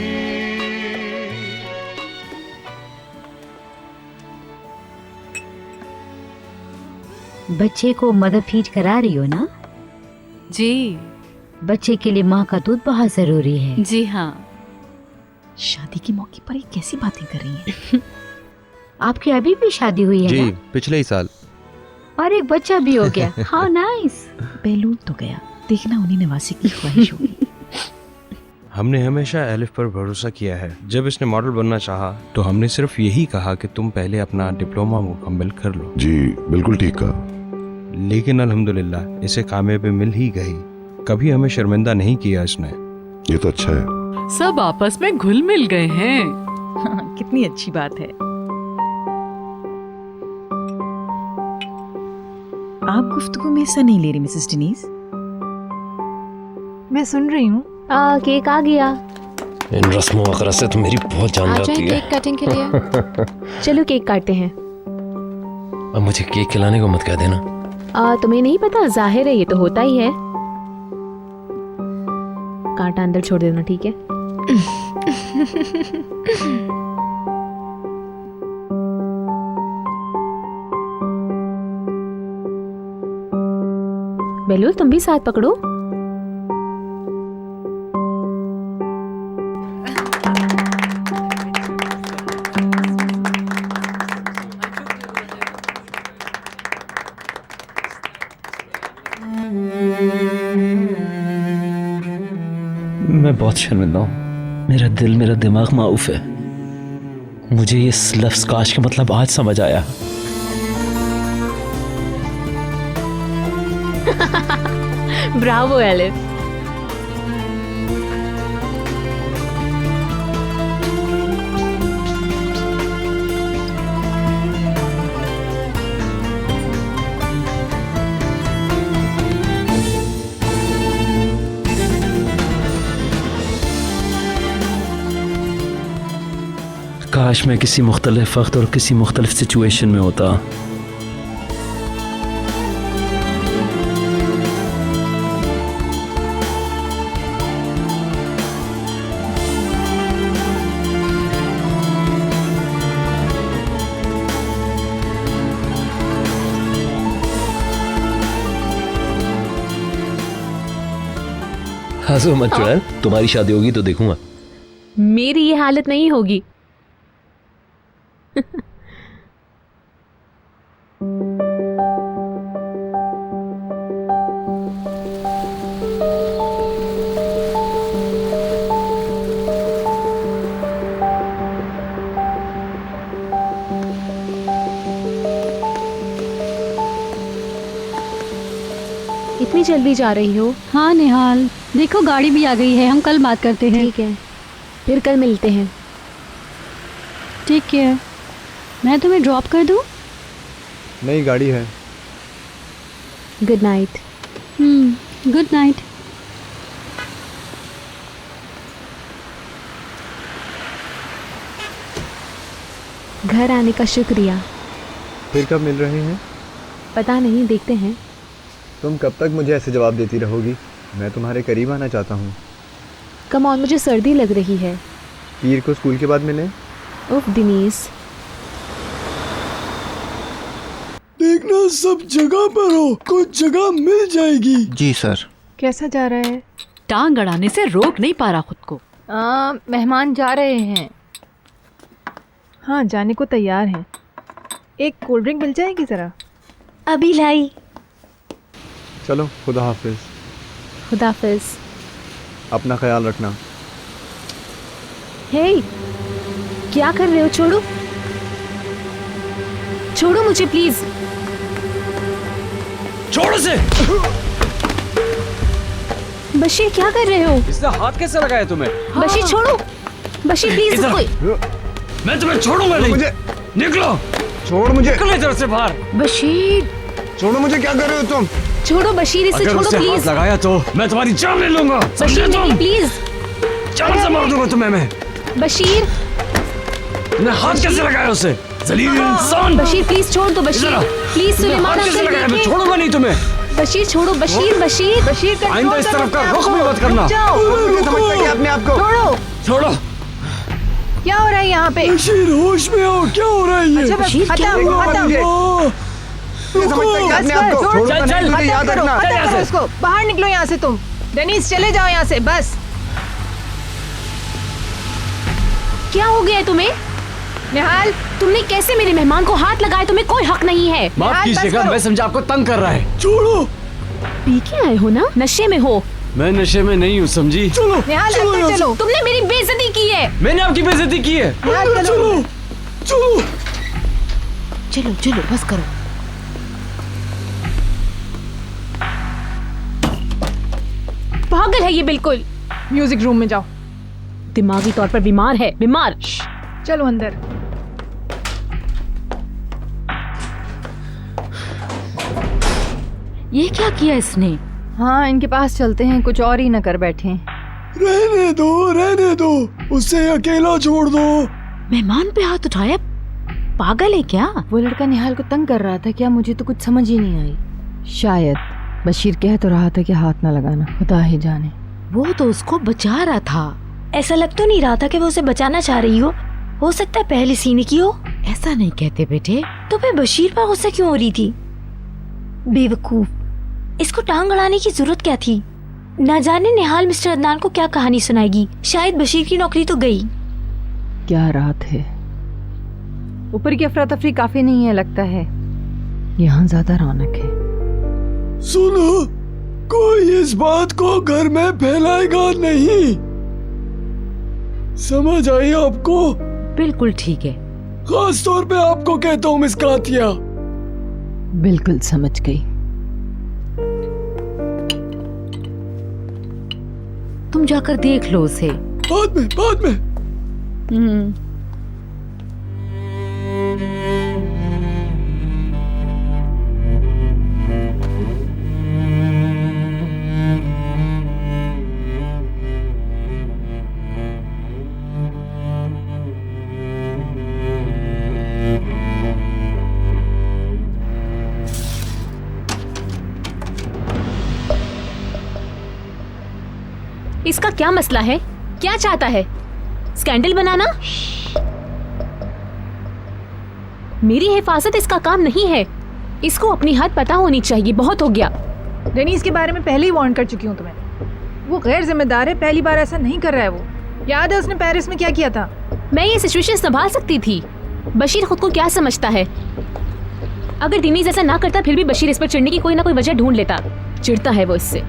बच्चे को mother feed करा रही हो ना? जी। बच्चे के लिए माँ का दूध बहुत जरूरी है। जी हाँ। शादी के मौके पर ये कैसी बातें कर रही हैं? आपकी अभी भी शादी हुई है जी ना? पिछले ही साल। और एक बच्चा भी हो गया। How nice. बेलूल तो गया, देखना उन्हीं नवासी की ख्वाहिश होगी। हमने हमेशा एलिफ पर भरोसा किया है। जब इसने मॉडल बनना चाहा तो हमने सिर्फ यही कहा कि तुम पहले अपना डिप्लोमा मुकम्मल कर लो। जी बिल्कुल ठीक कहा। लेकिन अल्हम्दुलिल्लाह इसे कामयाबी मिल ही गई। कभी हमें शर्मिंदा नहीं किया इसने। ये तो अच्छा है। सब आपस में घुल मिल गए हैं। कितनी अच्छी बात है। आप गुफ्तगू में हिस्सा नहीं ले रही मिसेस डेनीज? मैं सुन रही हूँ। केक आ गया। इन रस्मों वगैरह से तो मेरी बहुत जान आ जाती जाए है। केक कटिंग के लिए। चलो केक काटते हैं। अब मुझे केक खिलाने को मत कह देना। तुम्हें नहीं पता, जाहिर है ये तो होता ही है। कांटा अंदर छोड़ देना, ठीक है? बेलूल तुम भी साथ पकड़ो। मैं बहुत शर्मिंदा हूँ। मेरा दिल, मेरा दिमाग माऊफ है। मुझे ये लफ्ज़ काश का मतलब आज समझ आया। Bravo elif. काश मैं किसी मुख्तलिफ वक्त और किसी मुख्तलिफ सिचुएशन में होता। हंसो मत चुड़ैल, तुम्हारी शादी होगी तो देखूंगा। मेरी ये हालत नहीं होगी। इतनी जल्दी जा रही हो? हाँ निहाल, देखो गाड़ी भी आ गई है, हम कल बात करते हैं। ठीक है, फिर कल मिलते हैं। ठीक है, मैं तुम्हें ड्रॉप कर दूँ? नहीं, गाड़ी है। Good night. Good night. घर आने का शुक्रिया। फिर कब मिल रहे हैं? पता नहीं, देखते हैं। तुम कब तक मुझे ऐसे जवाब देती रहोगी? मैं तुम्हारे करीब आना चाहता हूँ। कम ऑन, मुझे सर्दी लग रही है। पीर को स्कूल के बाद मिले। उफ दिनीस, देखना सब जगह पर हो, कुछ जगह मिल जाएगी। जी सर। कैसा जा रहा है? टांग अड़ाने से रोक नहीं पा रहा खुद को। मेहमान जा रहे हैं। हाँ, जाने को तैयार हैं। एक कोल्ड ड्रिंक मिल जाएगी ज़रा? अभी लाई। चलो, खुदा हाफिज। खुदा हाफिज। अपना ख्याल रखना। हे, क्या कर रहे हो? छोड़ो, छोड़ो मुझे प्लीज। छोड़ो से। बशीर, क्या कर रहे हो? इसने हाथ कैसे लगाया तुम्हें? बशीर छोड़ो, बशीर प्लीज। मैं तुम्हें छोड़ूंगा नहीं। मुझे निकलो। छोड़ मुझे। निकलो इधर से बाहर। बशीर छोड़ो मुझे, क्या कर रहे हो तुम? छोड़ो बशीर, इसे छोड़ो प्लीज। हाथ लगाया तो मैं तुम्हारी जान ले लूंगा। बशीर नहीं, प्लीज। जान से मार दूंगा तुम्हें मैं। बशीर, तुमने हाथ कैसे लगाया उसे? जलील इंसान। बशीर प्लीज छोड़ दो। बशीर प्लीज, सुलेमान अंकल देखें। मैं छोड़ूंगा नहीं तुम्हें। बशीर छोड़ो। बशीर, बशीर, बशीर आइंदा इस तरफ का रुख भी मत करना। अपने आप को छोड़ो। छोड़ो। क्या हो रहा है यहाँ पे? बशीर, होश में आओ, क्या हो रहा है ये? अच्छा, बशीर, क्या खत्म हुआ? उसको बाहर निकलो यहाँ से। तुम डेनिस चले जाओ यहाँ से, बस। क्या हो गया तुम्हें? निहाल, तुमने कैसे मेरे मेहमान को हाथ लगाया? तुम्हें कोई हक नहीं है। माफ कीजिएगा, मैं समझा आपको तंग कर रहा है। छोड़ो। पी के आए हो ना? नशे में हो? मैं नशे में नहीं हूँ, समझी? चलो निहाल, चलो, चलो। तुमने मेरी बेइज्जती की है। मैंने आपकी बेइज्जती की है। चलो चलो चलो चलो चलो, बस करो। पागल है ये बिल्कुल। म्यूजिक रूम में जाओ। दिमागी तौर पर बीमार है, बीमार। चलो अंदर। ये क्या किया इसने? हाँ, इनके पास चलते हैं, कुछ और ही न कर बैठे। रहने दो, उसे अकेला छोड़ दो। मेहमान पे हाथ उठाया, पागल है क्या? वो लड़का निहाल को तंग कर रहा था क्या? मुझे तो कुछ समझ ही नहीं आई। शायद बशीर कह तो रहा था कि हाथ ना लगाना, खुदा ही जाने। वो तो उसको बचा रहा था। ऐसा लग तो नहीं रहा था कि वो उसे बचाना चाह रही हो सकता है पहले सीने की हो। ऐसा नहीं कहते बेटे। तो फिर बशीर पर गुस्सा क्यों हो रही थी? बेवकूफ, इसको टांग अड़ाने की जरूरत क्या थी? ना जाने निहाल मिस्टर अदनान को क्या कहानी सुनाएगी। शायद बशीर की नौकरी तो गई। क्या रात है, ऊपर की अफरा तफरी काफी नहीं है लगता है, यहाँ ज्यादा रौनक है। सुनो, कोई इस बात को घर में फैलाएगा नहीं, समझ आई आपको? बिल्कुल ठीक है। खास तौर पे आपको कहता हूँ मिस कातिया। बिल्कुल समझ गई। तुम जाकर देख लो उसे। बाद में। इसका क्या मसला है? क्या चाहता है? स्कैंडल बनाना? मेरी हिफाजत इसका काम नहीं है। इसको अपनी हद पता होनी चाहिए। बहुत हो गया। डेनीज के बारे में पहले ही वार्न कर चुकी हूँ तुम्हें। वो गैर जिम्मेदार है, पहली बार ऐसा नहीं कर रहा है वो। याद है उसने पेरिस में क्या किया था? मैं ये सिचुएशन संभाल सकती थी। बशीर खुद को क्या समझता है? अगर डेनीज ऐसा ना करता फिर भी बशीर इस पर चिढ़ने की कोई ना कोई वजह ढूंढ लेता। चिढ़ता है वो इससे।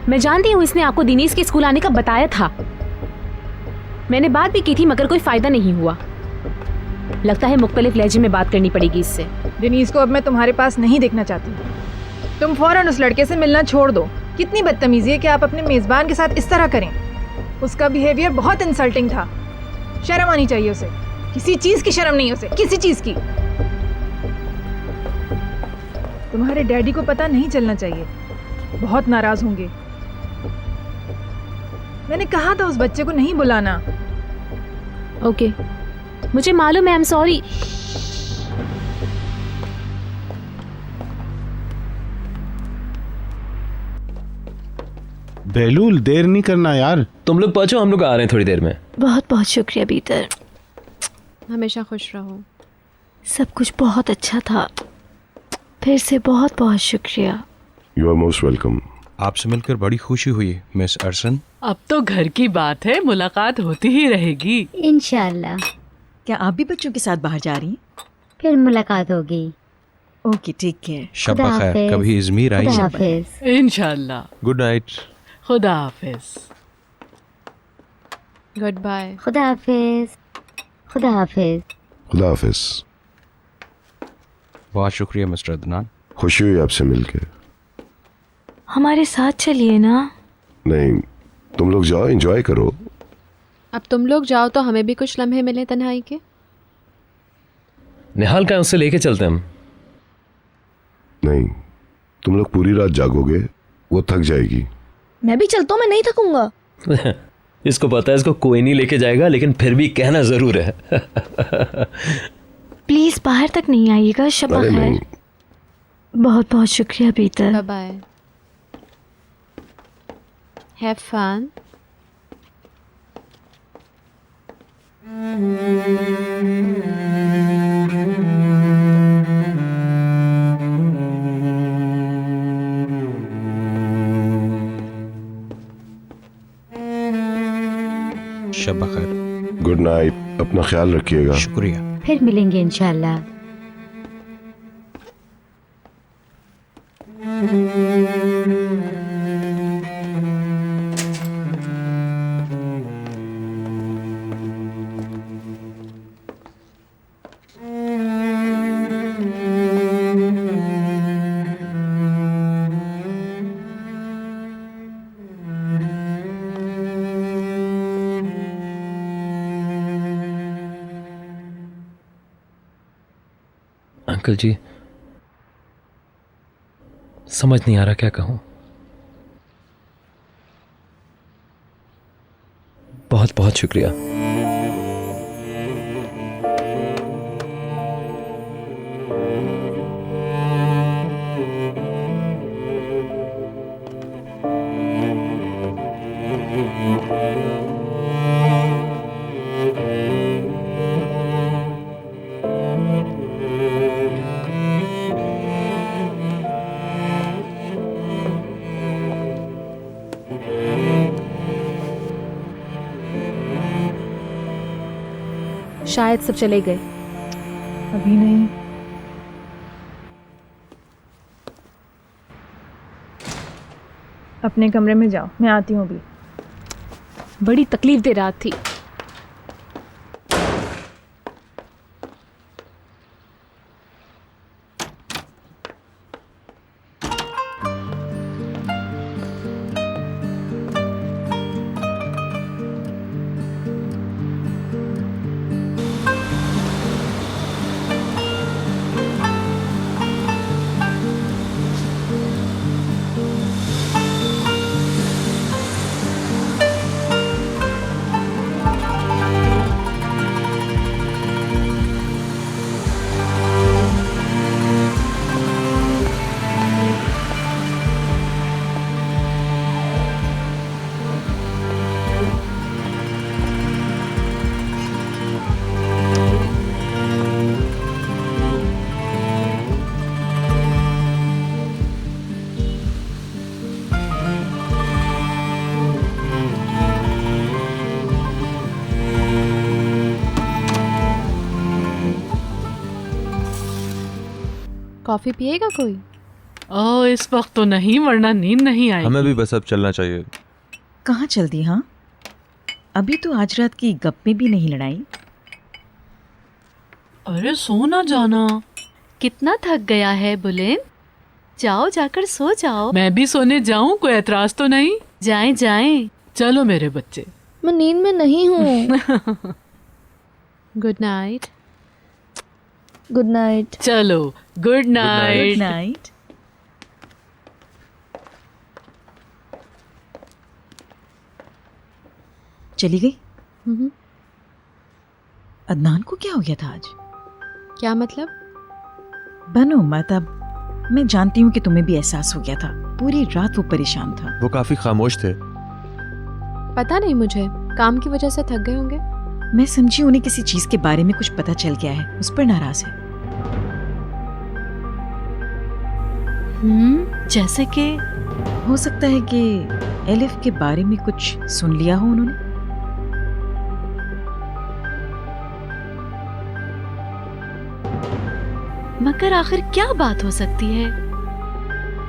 मैं जानती हूँ इसने आपको दिनीज के स्कूल आने का बताया था। मैंने बात भी की थी मगर कोई फायदा नहीं हुआ। लगता है मुख्तलिफ लहजे में बात करनी पड़ेगी इससे। दिनीज को अब मैं तुम्हारे पास नहीं देखना चाहती। तुम फौरन उस लड़के से मिलना छोड़ दो। कितनी बदतमीजी है कि आप अपने मेजबान के साथ इस तरह करें। उसका बिहेवियर बहुत इंसल्टिंग था। शर्म आनी चाहिए उसे। किसी चीज की शर्म नहीं है उसे, किसी चीज की। तुम्हारे डैडी को पता नहीं चलना चाहिए, बहुत नाराज होंगे। मैंने कहा था उस बच्चे को नहीं बुलाना। ओके, मुझे मालूम है। आई एम सॉरी। बेलूल, देर नहीं करना यार। तुम लोग पहुंचो, हम लोग आ रहे हैं थोड़ी देर में। बहुत बहुत शुक्रिया बीतर। हमेशा खुश रहो। सब कुछ बहुत अच्छा था। फिर से बहुत बहुत शुक्रिया। You are most welcome. आपसे मिलकर बड़ी खुशी हुई मिस अरसन। अब तो घर की बात है, मुलाकात होती ही रहेगी इंशाल्लाह। क्या आप भी बच्चों के साथ बाहर जा रही हैं? फिर मुलाकात होगी। Okay, take care. शब्बा खैर, कभी इजमीर आई। खुदा हाफिज। इंशाल्लाह। Good night. खुदा हाफिज। Good bye. खुदा हाफिज। खुदा हाफिज। खुदा हाफिज। बहुत शुक्रिया मिस्टर अदनान। खुशी हुई आपसे मिलके। हमारे साथ चलिए ना। नहीं, तुम लोग जाओ, एंजॉय करो। अब तुम लोग जाओ तो हमें भी कुछ लम्हे मिले तन्हाई के। निहाल का उससे लेके चलते हम। नहीं, तुम लोग पूरी रात जागोगे, वो थक जाएगी। मैं भी चलता हूँ, मैं नहीं थकूंगा। इसको पता है इसको कोई नहीं लेके जाएगा, लेकिन फिर भी कहना जरूर है। प्लीज बाहर तक नहीं आइएगा। शब्बा खैर। बहुत बहुत शुक्रिया बीतर। Bye bye. Have fun. शब्बा खैर। गुड नाइट, अपना ख्याल रखिएगा। शुक्रिया। फिर मिलेंगे इंशाल्लाह। अंकल जी, समझ नहीं आ रहा क्या कहूं। बहुत बहुत शुक्रिया। शायद सब चले गए। अभी नहीं। अपने कमरे में जाओ, मैं आती हूँ अभी। बड़ी तकलीफ दे रात थी। कॉफी पिएगा कोई? ओह इस वक्त तो नहीं, वरना नींद नहीं आई। हमें भी बस अब चलना चाहिए। कहाँ चल दी? हाँ, अभी तो आज रात की गप में भी नहीं लड़ाई। अरे सो ना जाना। कितना थक गया है बुलेन, जाओ जाकर सो जाओ। मैं भी सोने जाऊं, कोई एतराज तो नहीं? जाएं जाएं। चलो मेरे बच्चे। मैं नींद में नहीं हूँ। Good night. Good night. चलो गुड नाइट। Good night. चली गई? अदनान को क्या हो गया था आज? क्या मतलब? बनो मत, अब मैं जानती हूँ कि तुम्हें भी एहसास हो गया था। पूरी रात वो परेशान था। वो काफी खामोश थे। पता नहीं, मुझे काम की वजह से थक गए होंगे। मैं समझी उन्हें किसी चीज के बारे में कुछ पता चल गया है, उस पर नाराज है। जैसे कि हो सकता है कि एलिफ के बारे में कुछ सुन लिया हो उन्होंने। मगर आखिर क्या बात हो सकती है?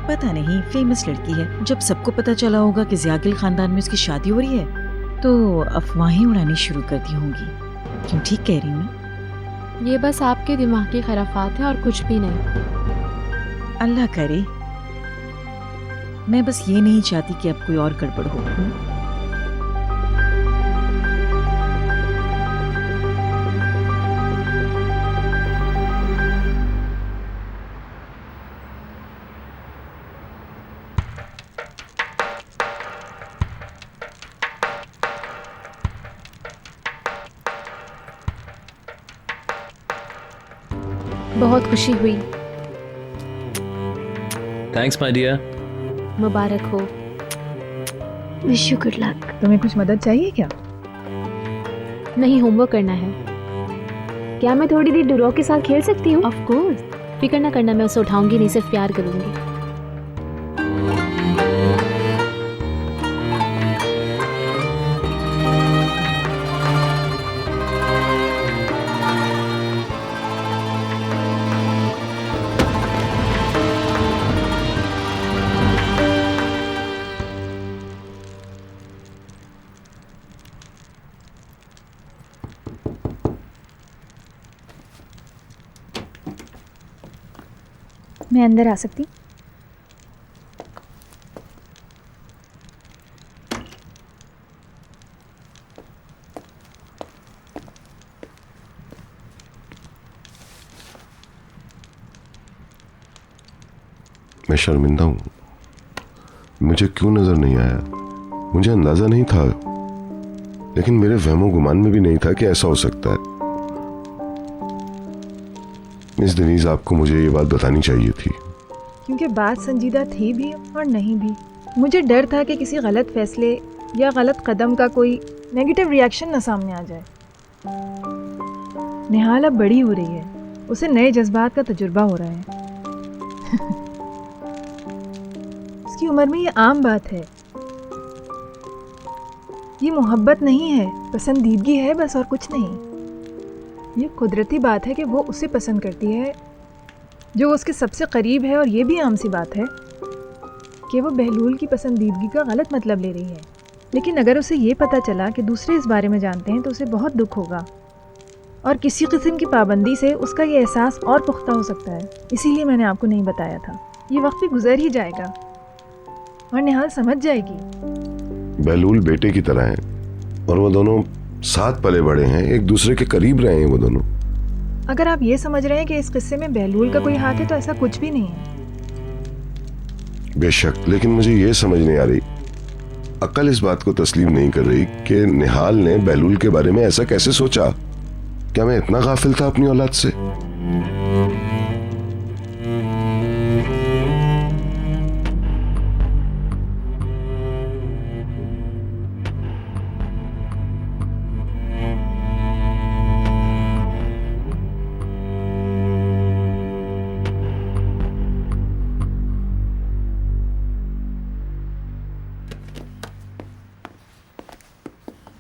पता नहीं, फेमस लड़की है। जब सबको पता चला होगा कि ज़ियागिल खानदान में उसकी शादी हो रही है तो अफवाहें उड़ानी शुरू कर दी होंगी। क्यों, ठीक कह रही हूँ ना? ये बस आपके दिमाग की खराफात है और कुछ भी नहीं। अल्लाह करे। मैं बस ये नहीं चाहती कि अब कोई और गड़बड़ हो। बहुत खुशी हुई। Thanks my dear. मुबारक हो। Wish you good luck. तुम्हें कुछ मदद चाहिए क्या? नहीं, होमवर्क करना है। क्या मैं थोड़ी देर डुरो के साथ खेल सकती हूँ? Of course. फिक्र ना करना, मैं उसे उठाऊंगी नहीं, सिर्फ प्यार करूंगी। मैं अंदर आ सकती? मैं शर्मिंदा हूं। मुझे क्यों नजर नहीं आया? मुझे अंदाजा नहीं था लेकिन मेरे वहमो गुमान में भी नहीं था कि ऐसा हो सकता है। मिस डेनीज, आपको मुझे ये बात बतानी चाहिए थी। क्योंकि बात संजीदा थी भी और नहीं भी। मुझे डर था कि किसी गलत फैसले या गलत कदम का कोई नेगेटिव रिएक्शन न सामने आ जाए। निहाल अब बड़ी हो रही है, उसे नए जज्बात का तजुर्बा हो रहा है। उसकी उम्र में ये आम बात है। ये मोहब्बत नहीं है, पसंदीदगी है बस, और कुछ नहीं। ये कुदरती बात है कि वो उसे पसंद करती है जो उसके सबसे करीब है, और ये भी आम सी बात है कि वो बहलूल की पसंदीदगी का गलत मतलब ले रही है। लेकिन अगर उसे ये पता चला कि दूसरे इस बारे में जानते हैं तो उसे बहुत दुख होगा, और किसी किस्म की पाबंदी से उसका ये एहसास और पुख्ता हो सकता है। इसीलिए मैंने आपको नहीं बताया था। ये वक्त भी गुजर ही जाएगा और निहाल समझ जाएगी। बहलूल बेटे की तरह है और वो दोनों साथ पले बड़े हैं, एक दूसरे के करीब रहे हैं वो दोनों। अगर आप ये समझ रहे हैं कि इस किस्से में बहलूल का कोई हाथ है तो ऐसा कुछ भी नहीं है। बेशक, लेकिन मुझे ये समझ नहीं आ रही, अक्ल इस बात को तस्लीम नहीं कर रही कि निहाल ने बहलूल के बारे में ऐसा कैसे सोचा। क्या मैं इतना गाफिल था अपनी औलाद से?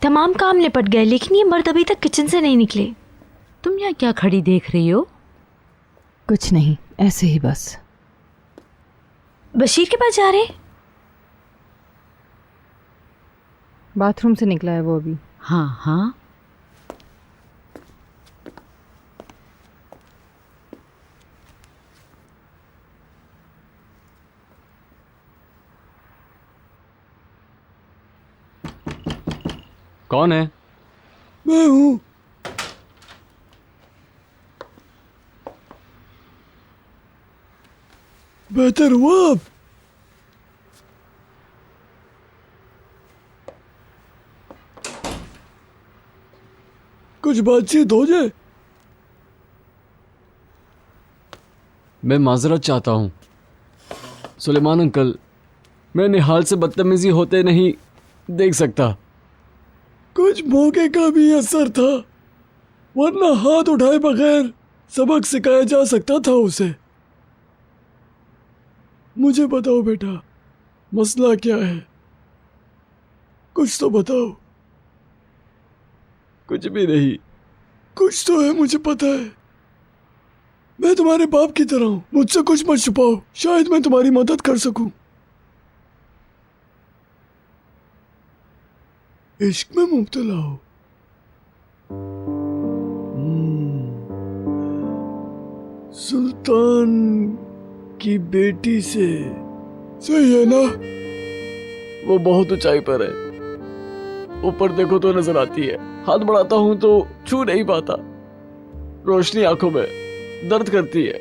तमाम काम निपट गए, लेकिन ये मर्द अभी तक किचन से नहीं निकले। तुम यहाँ क्या खड़ी देख रही हो? कुछ नहीं, ऐसे ही बस। बशीर के पास जा रहे? बाथरूम से निकला है वो अभी। हाँ हाँ। कौन है? मैं हूं। बेहतर हुआ अब। कुछ बातचीत हो जाए। मैं माजरत चाहता हूं सुलेमान अंकल, मैं निहाल से बदतमीजी होते नहीं देख सकता। कुछ मौके का भी असर था, वरना हाथ उठाए बगैर सबक सिखाया जा सकता था उसे। मुझे बताओ बेटा, मसला क्या है? कुछ तो बताओ। कुछ भी नहीं। कुछ तो है, मुझे पता है। मैं तुम्हारे बाप की तरह हूं, मुझसे कुछ मत छुपाओ, शायद मैं तुम्हारी मदद कर सकूं। इश्क में मुब्तला हो। सुल्तान की बेटी से, सही है ना? वो बहुत ऊंचाई पर है, ऊपर देखो तो नजर आती है, हाथ बढ़ाता हूं तो छू नहीं पाता, रोशनी आंखों में दर्द करती है,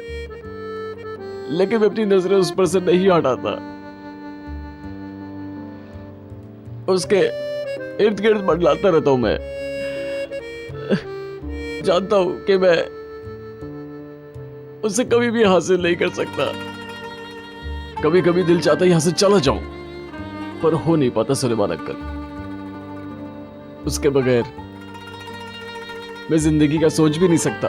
लेकिन मैं अपनी नजरें उस पर से नहीं हटाता। उसके इर्द गिर्द मंडलाता रहता हूं मैं। जानता हूं कि मैं उसे कभी भी हासिल नहीं कर सकता। कभी कभी दिल चाहता है यहां से चला जाऊं, पर हो नहीं पाता सुलेमान अंकल। उसके बगैर मैं जिंदगी का सोच भी नहीं सकता।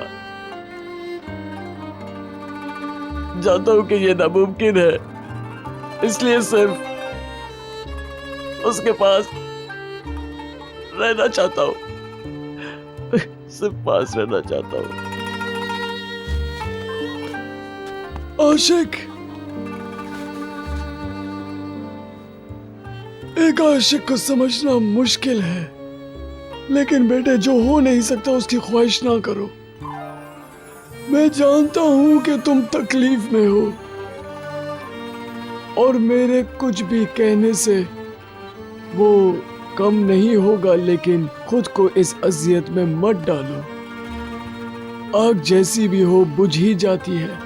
जानता हूं कि यह नामुमकिन है, इसलिए सिर्फ उसके पास रहना चाहता हूं, सिर्फ पास रहना चाहता हूं। आशिक, एक आशिक को समझना मुश्किल है, लेकिन बेटे जो हो नहीं सकता उसकी ख्वाहिश ना करो। मैं जानता हूं कि तुम तकलीफ में हो और मेरे कुछ भी कहने से वो कम नहीं होगा, लेकिन खुद को इस अजियत में मत डालो। आग जैसी भी हो बुझ ही जाती है,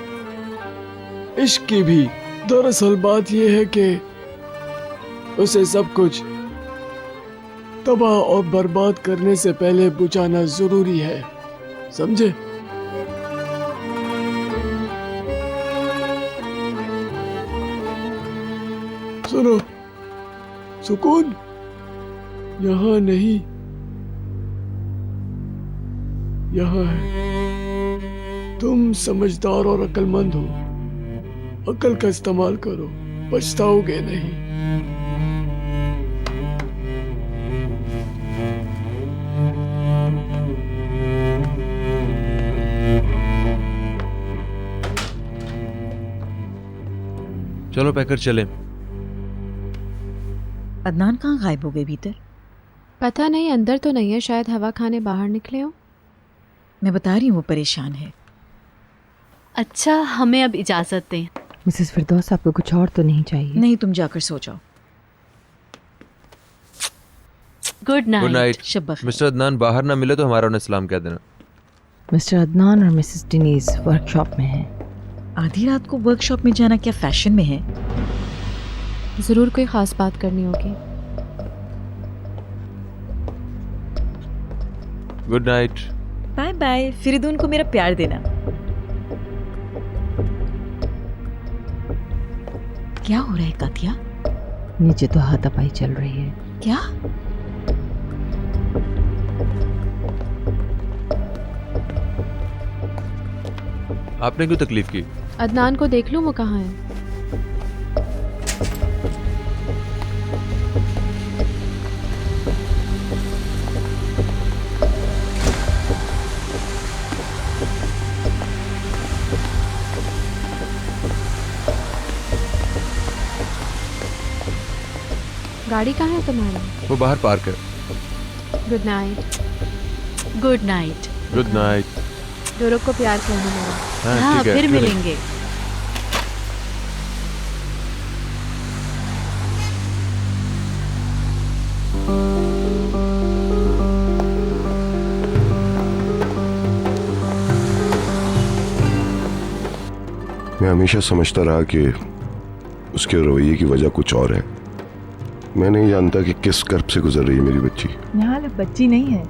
इश्क की भी। दरअसल बात यह है कि उसे सब कुछ तबाह और बर्बाद करने से पहले बुझाना जरूरी है, समझे? सुनो, सुकून यहाँ नहीं, यहाँ है। तुम समझदार और अक्लमंद हो, अक्ल का इस्तेमाल करो, पछताओगे नहीं। चलो पैकर चले। अदनान कहाँ गायब हो गए भीतर? पता नहीं, अंदर तो नहीं है, शायद हवा खाने बाहर निकले हो। मैं बता रही हूँ वो परेशान है। अच्छा, हमें अब इजाजत दें। मिसेस फिरदौस, आपको कुछ और तो नहीं चाहिए? नहीं, तुम जाकर सो जाओ। Good night. Good night. शब्बा खैर। मिस्टर अदनान बाहर ना मिले तो हमारा उन्हें सलाम कह देना। मिस्टर अदनान और मिसेस डिनीज वर्कशॉप में हैं। आधी रात को वर्कशॉप में जाना क्या फैशन में है? जरूर कोई खास बात करनी होगी। Good night. Bye bye. Fereydoun को मेरा प्यार देना। क्या हो रहा है कातिया? नीचे तो हाथापाई चल रही है। क्या? आपने क्यों तकलीफ की? अदनान को देख लूं, वो कहाँ है? गाड़ी कहाँ है तुम्हारी? वो बाहर पार्क है। Good night. Good night. Good night. Doro को प्यार कहना मेरा। हाँ, ठीक है, फिर क्यों नहीं? मिलेंगे। मैं हमेशा समझता रहा कि उसके रवैये की वजह कुछ और है। मैं नहीं जानता कि किस कर्ब से गुजर रही है मेरी बच्ची। निहाल अब बच्ची नहीं है।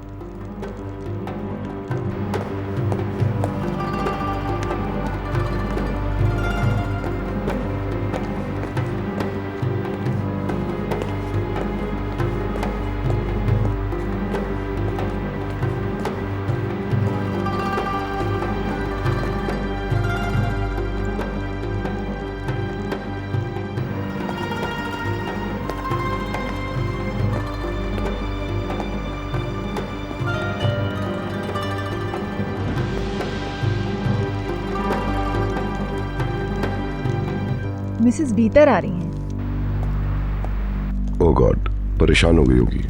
मिसेस बीतर आ रही हैं। ओह गॉड, परेशान हो गई होगी।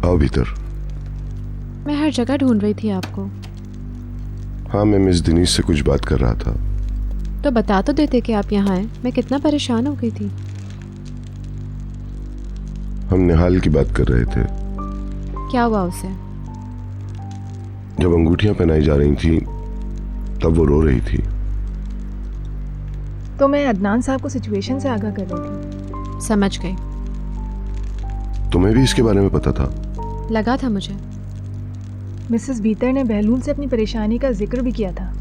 आओ भीतर। मैं हर जगह ढूंढ रही थी आपको। हाँ, मैं मिस दिनीज से कुछ बात कर रहा था। तो बता तो देते कि आप यहाँ हैं। मैं कितना परेशान हो गई थी। हम निहाल की बात कर रहे थे। क्या हुआ उसे? जब अंगूठियां पहनाई जा रही थी तब वो रो रही थी। तो मैं अदनान साहब को सिचुएशन से आगाह कर रही थी। समझ गई। तुम्हें भी इसके बारे में पता था? लगा था मुझे। मिसेस बीतर ने बहलूल से अपनी परेशानी का जिक्र भी किया था।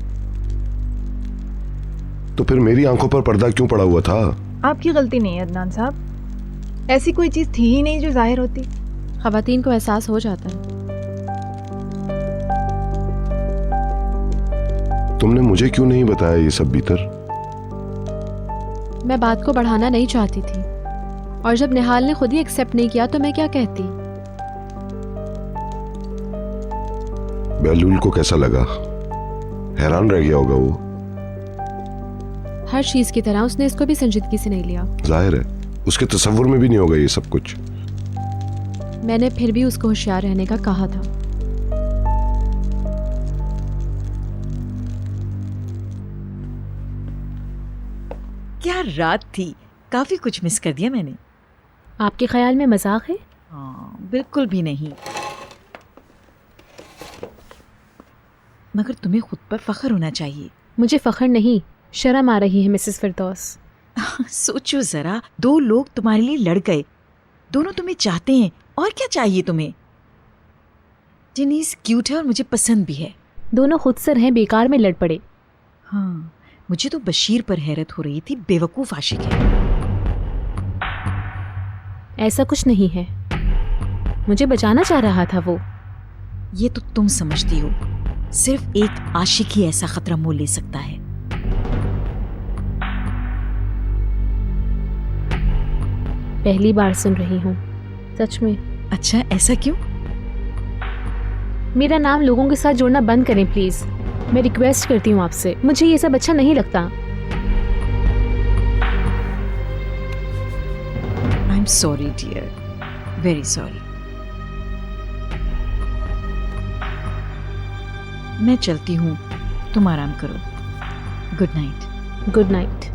तो फिर मेरी आंखों पर पर्दा क्यों पड़ा हुआ था? आपकी गलती नहीं है अदनान साहब। ऐसी कोई चीज थी ही नहीं जो जाहिर होती। खवातीन को एहसास हो जाता है। तुमने मुझे क्यों नहीं बताया ये सब भीतर? मैं बात को बढ़ाना नहीं चाहती थी, और जब निहाल ने खुद ही एक्सेप्ट नहीं किया तो मैं क्या कहती। बहलूल को कैसा लगा? हैरान रह गया होगा वो। हर चीज की तरह उसने इसको भी संजीदगी से नहीं लिया। जाहिर है उसके तसव्वुर में भी नहीं होगा ये सब कुछ। मैंने फिर भी उसको होशियार रहने का कहा था। क्या रात थी, काफी कुछ मिस कर दिया मैंने। आपके ख्याल में मजाक है? हाँ, बिल्कुल भी नहीं। मगर तुम्हें खुद पर फख्र होना चाहिए। मुझे फख्र नहीं, शर्म आ रही है मिसेस फिरदौस। सोचो जरा, 2 लोग तुम्हारे लिए लड़ गए, दोनों तुम्हें चाहते हैं, और क्या चाहिए तुम्हें? जेनिस क्यूट है और मुझे पसंद भी है। दोनों खुद से रहें, बेकार में लड़ पड़े। हाँ, मुझे तो बशीर पर हैरत हो रही थी, बेवकूफ आशिक है। ऐसा कुछ नहीं है, मुझे बचाना चाह रहा था वो। ये तो तुम समझती हो, सिर्फ एक आशिक ही ऐसा खतरा मोल ले सकता है। पहली बार सुन रही हूँ, सच में। अच्छा, ऐसा क्यों? मेरा नाम लोगों के साथ जोड़ना बंद करें प्लीज। मैं रिक्वेस्ट करती हूँ आपसे, मुझे ये सब अच्छा नहीं लगता। I am sorry dear, very sorry. मैं चलती हूँ, तुम आराम करो। Good night. Good night.